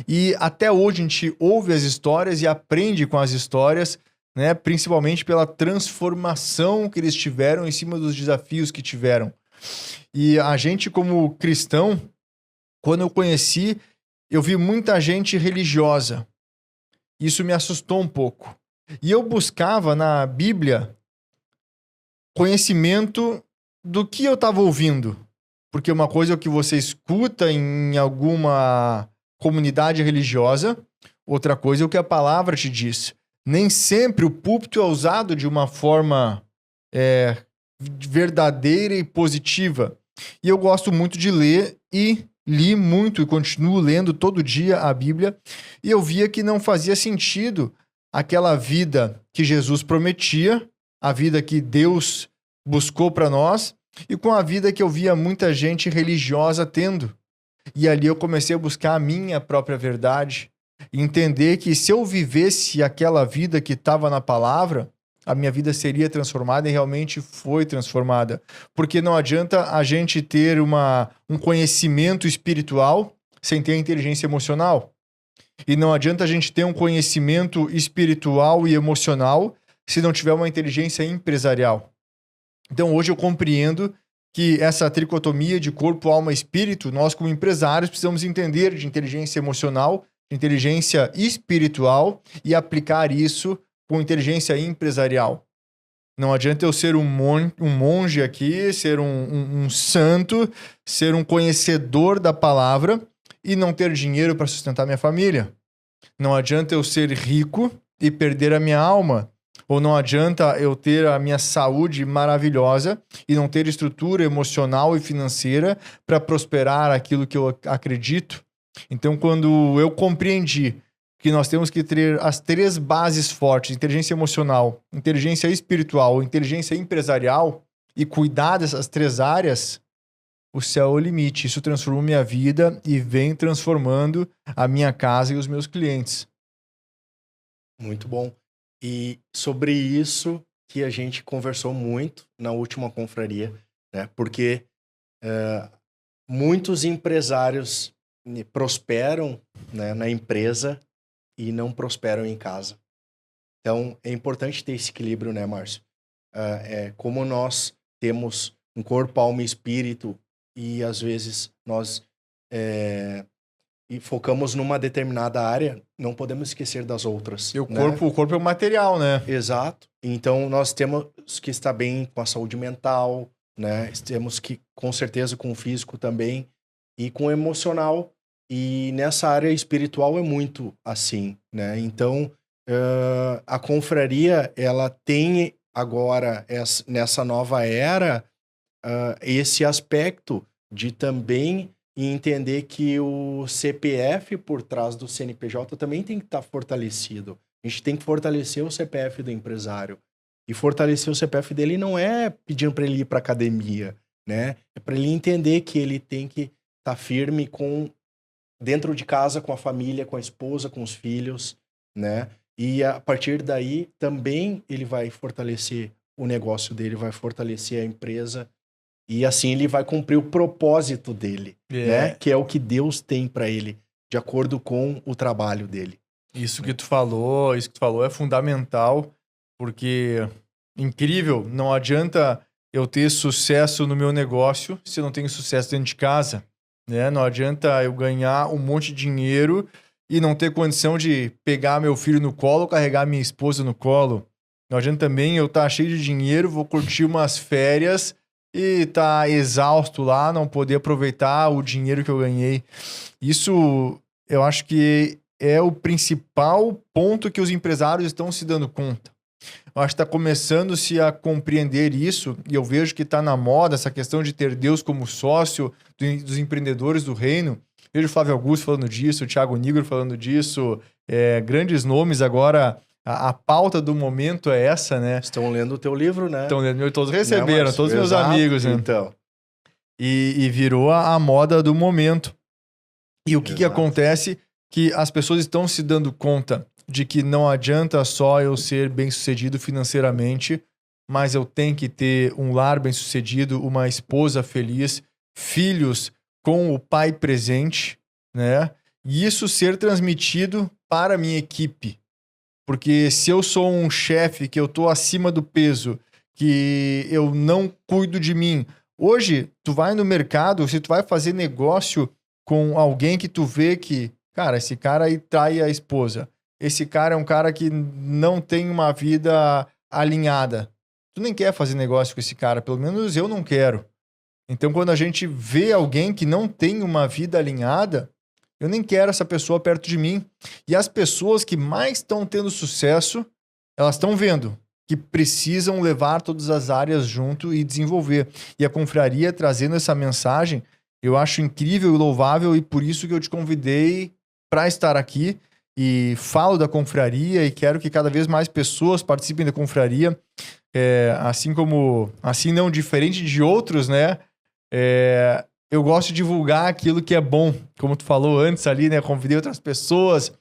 E até hoje a gente ouve as histórias e aprende com as histórias, né? Principalmente pela transformação que eles tiveram em cima dos desafios que tiveram. E a gente, como cristão, quando eu conheci, eu vi muita gente religiosa. Isso me assustou um pouco. E eu buscava na Bíblia conhecimento do que eu estava ouvindo. Porque uma coisa é o que você escuta em alguma comunidade religiosa, outra coisa é o que a palavra te diz. Nem sempre o púlpito é usado de uma forma verdadeira e positiva. E eu gosto muito de ler e li muito e continuo lendo todo dia a Bíblia. E eu via que não fazia sentido aquela vida que Jesus prometia, a vida que Deus buscou para nós, e com a vida que eu via muita gente religiosa tendo. E ali eu comecei a buscar a minha própria verdade, entender que se eu vivesse aquela vida que estava na palavra, a minha vida seria transformada e realmente foi transformada. Porque não adianta a gente ter um conhecimento espiritual sem ter a inteligência emocional. E não adianta a gente ter um conhecimento espiritual e emocional se não tiver uma inteligência empresarial. Então hoje eu compreendo que essa tricotomia de corpo, alma e espírito, nós como empresários precisamos entender de inteligência emocional, de inteligência espiritual e aplicar isso com inteligência empresarial. Não adianta eu ser um monge aqui, ser um santo, ser um conhecedor da palavra e não ter dinheiro para sustentar minha família. Não adianta eu ser rico e perder a minha alma. Ou não adianta eu ter a minha saúde maravilhosa e não ter estrutura emocional e financeira para prosperar aquilo que eu acredito. Então, quando eu compreendi que nós temos que ter as 3 bases fortes, inteligência emocional, inteligência espiritual, inteligência empresarial, e cuidar dessas 3 áreas, o céu é o limite. Isso transformou minha vida e vem transformando a minha casa e os meus clientes. Muito bom. E sobre isso que a gente conversou muito na última confraria, né? Porque muitos empresários prosperam, né, na empresa e não prosperam em casa. Então, é importante ter esse equilíbrio, né, Márcio? Como nós temos um corpo, alma e espírito e às vezes nós e focamos numa determinada área, não podemos esquecer das outras. E o né? corpo é o material, né? Exato. Então, nós temos que estar bem com a saúde mental, né? Temos que, com certeza, com o físico também e com o emocional. E nessa área espiritual é muito assim, né? Então, a confraria, ela tem agora, nessa nova era, esse aspecto de também entender que o CPF por trás do CNPJ também tem que estar fortalecido. A gente tem que fortalecer o CPF do empresário. E fortalecer o CPF dele não é pedindo para ele ir para academia, né? É para ele entender que ele tem que estar firme dentro de casa, com a família, com a esposa, com os filhos, né? E a partir daí também ele vai fortalecer o negócio dele, vai fortalecer a empresa. E assim ele vai cumprir o propósito dele, né? Que é o que Deus tem para ele, de acordo com o trabalho dele. Isso que tu falou é fundamental, porque incrível, não adianta eu ter sucesso no meu negócio se eu não tenho sucesso dentro de casa, né? Não adianta eu ganhar um monte de dinheiro e não ter condição de pegar meu filho no colo, carregar minha esposa no colo. Não adianta também eu estar cheio de dinheiro, vou curtir umas férias e tá exausto lá, não poder aproveitar o dinheiro que eu ganhei. Isso, eu acho que é o principal ponto que os empresários estão se dando conta. Eu acho que está começando-se a compreender isso, e eu vejo que está na moda essa questão de ter Deus como sócio dos empreendedores do reino. Vejo o Flávio Augusto falando disso, o Thiago Nigro falando disso, grandes nomes agora. A pauta do momento é essa, né? Estão lendo o teu livro, né? Estão lendo, todos receberam, todos os meus Exato, amigos, né? Então. E virou a moda do momento. E o que acontece? Que as pessoas estão se dando conta de que não adianta só eu ser bem-sucedido financeiramente, mas eu tenho que ter um lar bem-sucedido, uma esposa feliz, filhos com o pai presente, né? E isso ser transmitido para a minha equipe. Porque se eu sou um chefe que eu tô acima do peso, que eu não cuido de mim. Hoje, tu vai no mercado, se tu vai fazer negócio com alguém que tu vê que, cara, esse cara aí trai a esposa. Esse cara é um cara que não tem uma vida alinhada. tu nem quer fazer negócio com esse cara, pelo menos eu não quero. Então, quando a gente vê alguém que não tem uma vida alinhada, eu nem quero essa pessoa perto de mim. E as pessoas que mais estão tendo sucesso, elas estão vendo que precisam levar todas as áreas junto e desenvolver. E a confraria trazendo essa mensagem, eu acho incrível e louvável, e por isso que eu te convidei para estar aqui e falo da confraria e quero que cada vez mais pessoas participem da confraria, assim não diferente de outros, né? Eu gosto de divulgar aquilo que é bom, como tu falou antes ali, né? Convidei outras pessoas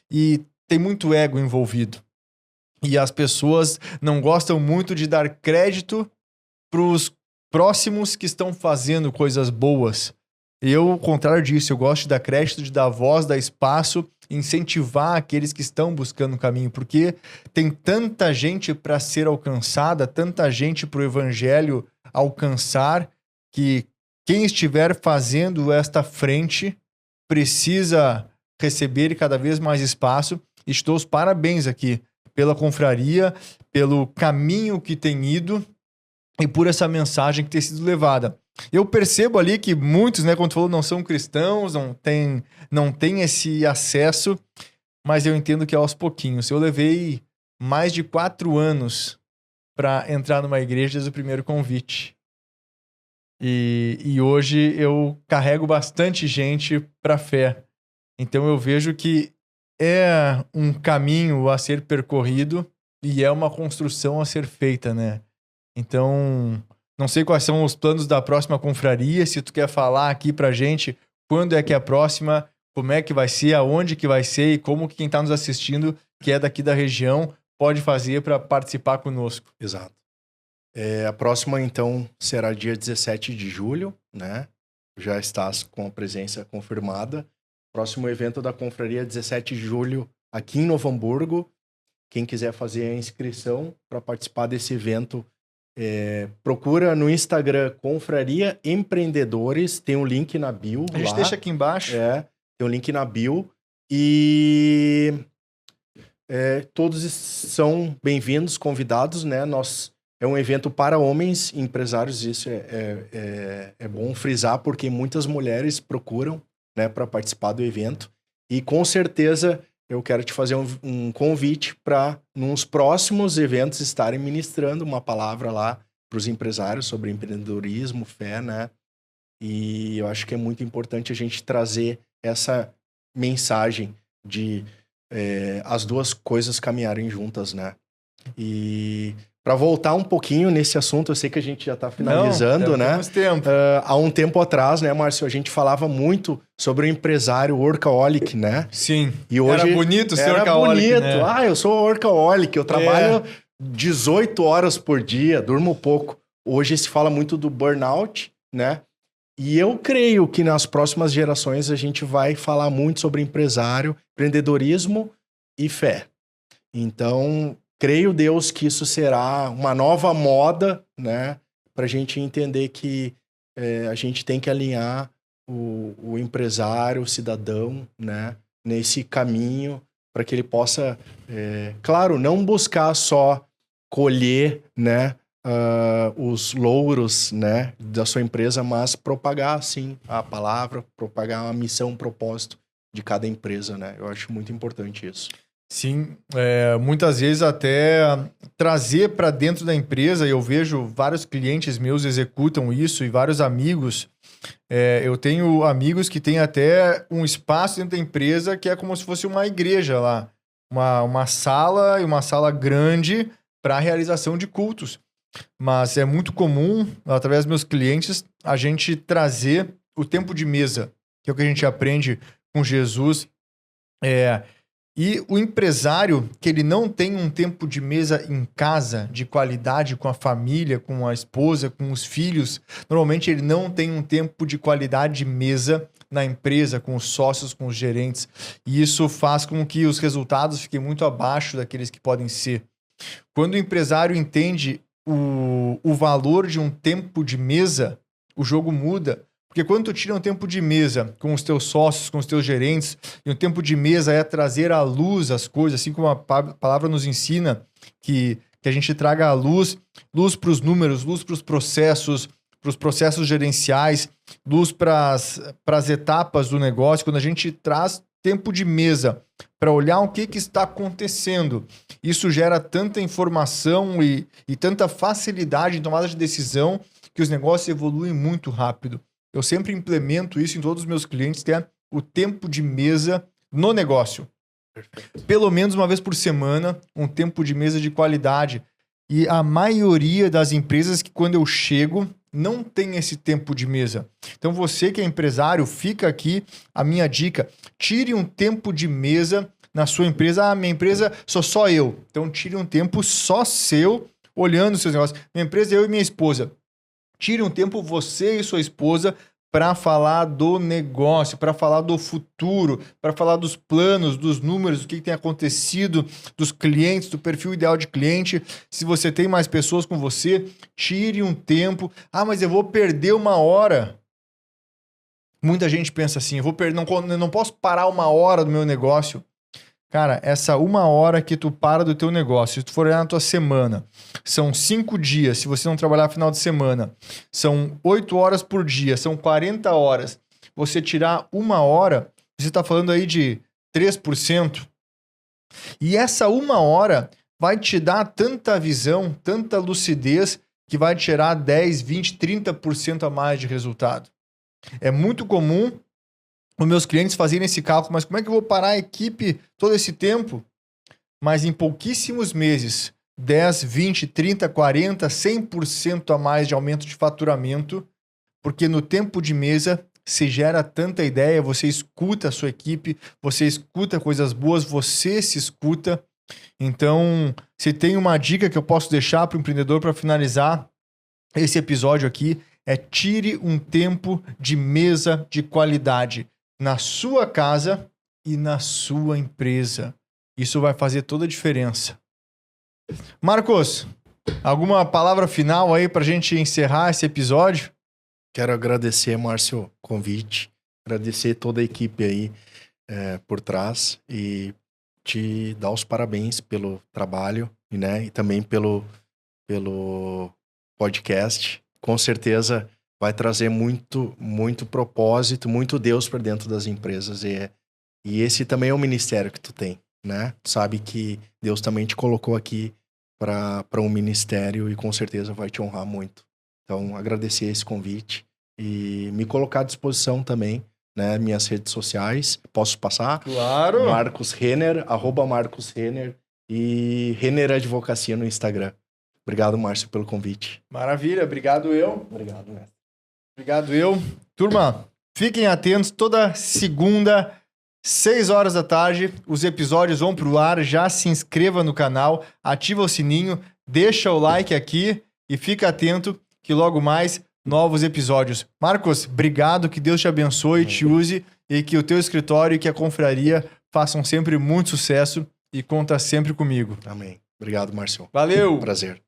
e tem muito ego envolvido. E as pessoas não gostam muito de dar crédito para os próximos que estão fazendo coisas boas. Eu, ao contrário disso, eu gosto de dar crédito, de dar voz, dar espaço, incentivar aqueles que estão buscando o caminho, porque tem tanta gente para ser alcançada, tanta gente para o evangelho alcançar, que quem estiver fazendo esta frente precisa receber cada vez mais espaço. E te dou os parabéns aqui pela confraria, pelo caminho que tem ido e por essa mensagem que tem sido levada. Eu percebo ali que muitos, né, como tu falou, não são cristãos, não tem esse acesso, mas eu entendo que é aos pouquinhos. Eu levei mais de 4 anos para entrar numa igreja desde o primeiro convite. E hoje eu carrego bastante gente para a fé. Então eu vejo que é um caminho a ser percorrido e é uma construção a ser feita, né? Então, não sei quais são os planos da próxima confraria, se tu quer falar aqui pra gente quando é que é a próxima, como é que vai ser, aonde que vai ser e como que quem tá nos assistindo, que é daqui da região, pode fazer para participar conosco. Exato. A próxima, então, será dia 17 de julho, né? Já estás com a presença confirmada. Próximo evento da confraria, 17 de julho, aqui em Novo Hamburgo. Quem quiser fazer a inscrição para participar desse evento, procura no Instagram Confraria Empreendedores, tem um link na bio. A gente deixa aqui embaixo. Tem um link na bio. E todos são bem-vindos, convidados, né? É um evento para homens empresários, isso é bom frisar, porque muitas mulheres procuram, né, para participar do evento. E com certeza eu quero te fazer um convite para, nos próximos eventos, estarem ministrando uma palavra lá para os empresários sobre empreendedorismo, fé, né? E eu acho que é muito importante a gente trazer essa mensagem de as duas coisas caminharem juntas, né? E para voltar um pouquinho nesse assunto, eu sei que a gente já está finalizando, né? Temos tempo. Há um tempo atrás, né, Márcio, a gente falava muito sobre o empresário workaholic, né? Sim. E hoje era bonito ser era workaholic, bonito. né? Eu sou workaholic, eu trabalho 18 horas por dia, durmo pouco. Hoje se fala muito do burnout, né? E eu creio que nas próximas gerações a gente vai falar muito sobre empresário, empreendedorismo e fé. Então, creio, Deus, que isso será uma nova moda, né? Para a gente entender que a gente tem que alinhar o empresário, o cidadão, né? Nesse caminho, para que ele possa, claro, não buscar só colher, né? Os louros, né, da sua empresa, mas propagar, sim, a palavra, propagar a missão, o propósito de cada empresa, né? Eu acho muito importante isso. Sim, muitas vezes até trazer para dentro da empresa, eu vejo vários clientes meus executam isso e vários amigos. Eu tenho amigos que têm até um espaço dentro da empresa que é como se fosse uma igreja lá, uma sala e uma sala grande para a realização de cultos. Mas é muito comum, através dos meus clientes, a gente trazer o tempo de mesa, que é o que a gente aprende com Jesus. E o empresário, que ele não tem um tempo de mesa em casa, de qualidade, com a família, com a esposa, com os filhos, normalmente ele não tem um tempo de qualidade de mesa na empresa, com os sócios, com os gerentes. E isso faz com que os resultados fiquem muito abaixo daqueles que podem ser. Quando o empresário entende o valor de um tempo de mesa, o jogo muda. Porque quando tu tira um tempo de mesa com os teus sócios, com os teus gerentes, e um tempo de mesa é trazer à luz as coisas, assim como a palavra nos ensina que que a gente traga a luz para os números, luz para os processos gerenciais, luz para as etapas do negócio, quando a gente traz tempo de mesa para olhar o que está acontecendo. Isso gera tanta informação e tanta facilidade em tomada de decisão que os negócios evoluem muito rápido. Eu sempre implemento isso em todos os meus clientes, que é o tempo de mesa no negócio. Perfeito. Pelo menos uma vez por semana, um tempo de mesa de qualidade. E a maioria das empresas que quando eu chego não tem esse tempo de mesa. Então você que é empresário, fica aqui a minha dica. Tire um tempo de mesa na sua empresa. Minha empresa sou só eu. Então tire um tempo só seu olhando os seus negócios. Minha empresa é eu e minha esposa. Tire um tempo você e sua esposa para falar do negócio, para falar do futuro, para falar dos planos, dos números, do que tem acontecido, dos clientes, do perfil ideal de cliente. Se você tem mais pessoas com você, tire um tempo. Mas eu vou perder 1 hora. Muita gente pensa assim, não posso parar 1 hora do meu negócio. Cara, essa 1 hora que tu para do teu negócio, se tu for olhar na tua semana, são 5 dias, se você não trabalhar final de semana, são 8 horas por dia, são 40 horas. Você tirar 1 hora, você está falando aí de 3%. E essa 1 hora vai te dar tanta visão, tanta lucidez, que vai te gerar 10, 20, 30% a mais de resultado. É muito comum os meus clientes fazerem esse cálculo, mas como é que eu vou parar a equipe todo esse tempo? Mas em pouquíssimos meses, 10, 20, 30, 40, 100% a mais de aumento de faturamento, porque no tempo de mesa se gera tanta ideia, você escuta a sua equipe, você escuta coisas boas, você se escuta. Então, se tem uma dica que eu posso deixar para o empreendedor para finalizar esse episódio aqui, é tire um tempo de mesa de qualidade na sua casa e na sua empresa. Isso vai fazer toda a diferença. Marcos, alguma palavra final aí para a gente encerrar esse episódio? Quero agradecer, Márcio, o convite, agradecer toda a equipe aí por trás e te dar os parabéns pelo trabalho, né? E também pelo podcast. Com certeza vai trazer muito, muito propósito, muito Deus para dentro das empresas. E esse também é o ministério que tu tem, né? Tu sabe que Deus também te colocou aqui para um ministério e com certeza vai te honrar muito. Então, agradecer esse convite e me colocar à disposição também, né? Minhas redes sociais. Posso passar? Claro! Marcos Renner, @Marcos Renner e Renner Advocacia no Instagram. Obrigado, Márcio, pelo convite. Maravilha, obrigado eu. Obrigado, mestre. Obrigado eu. Turma, fiquem atentos, toda segunda, 6 horas da tarde, os episódios vão pro ar, já se inscreva no canal, ativa o sininho, deixa o like aqui e fica atento que logo mais novos episódios. Marcos, obrigado, que Deus te abençoe, te use e que o teu escritório e que a confraria façam sempre muito sucesso e conta sempre comigo. Amém. Obrigado, Márcio. Valeu! Prazer.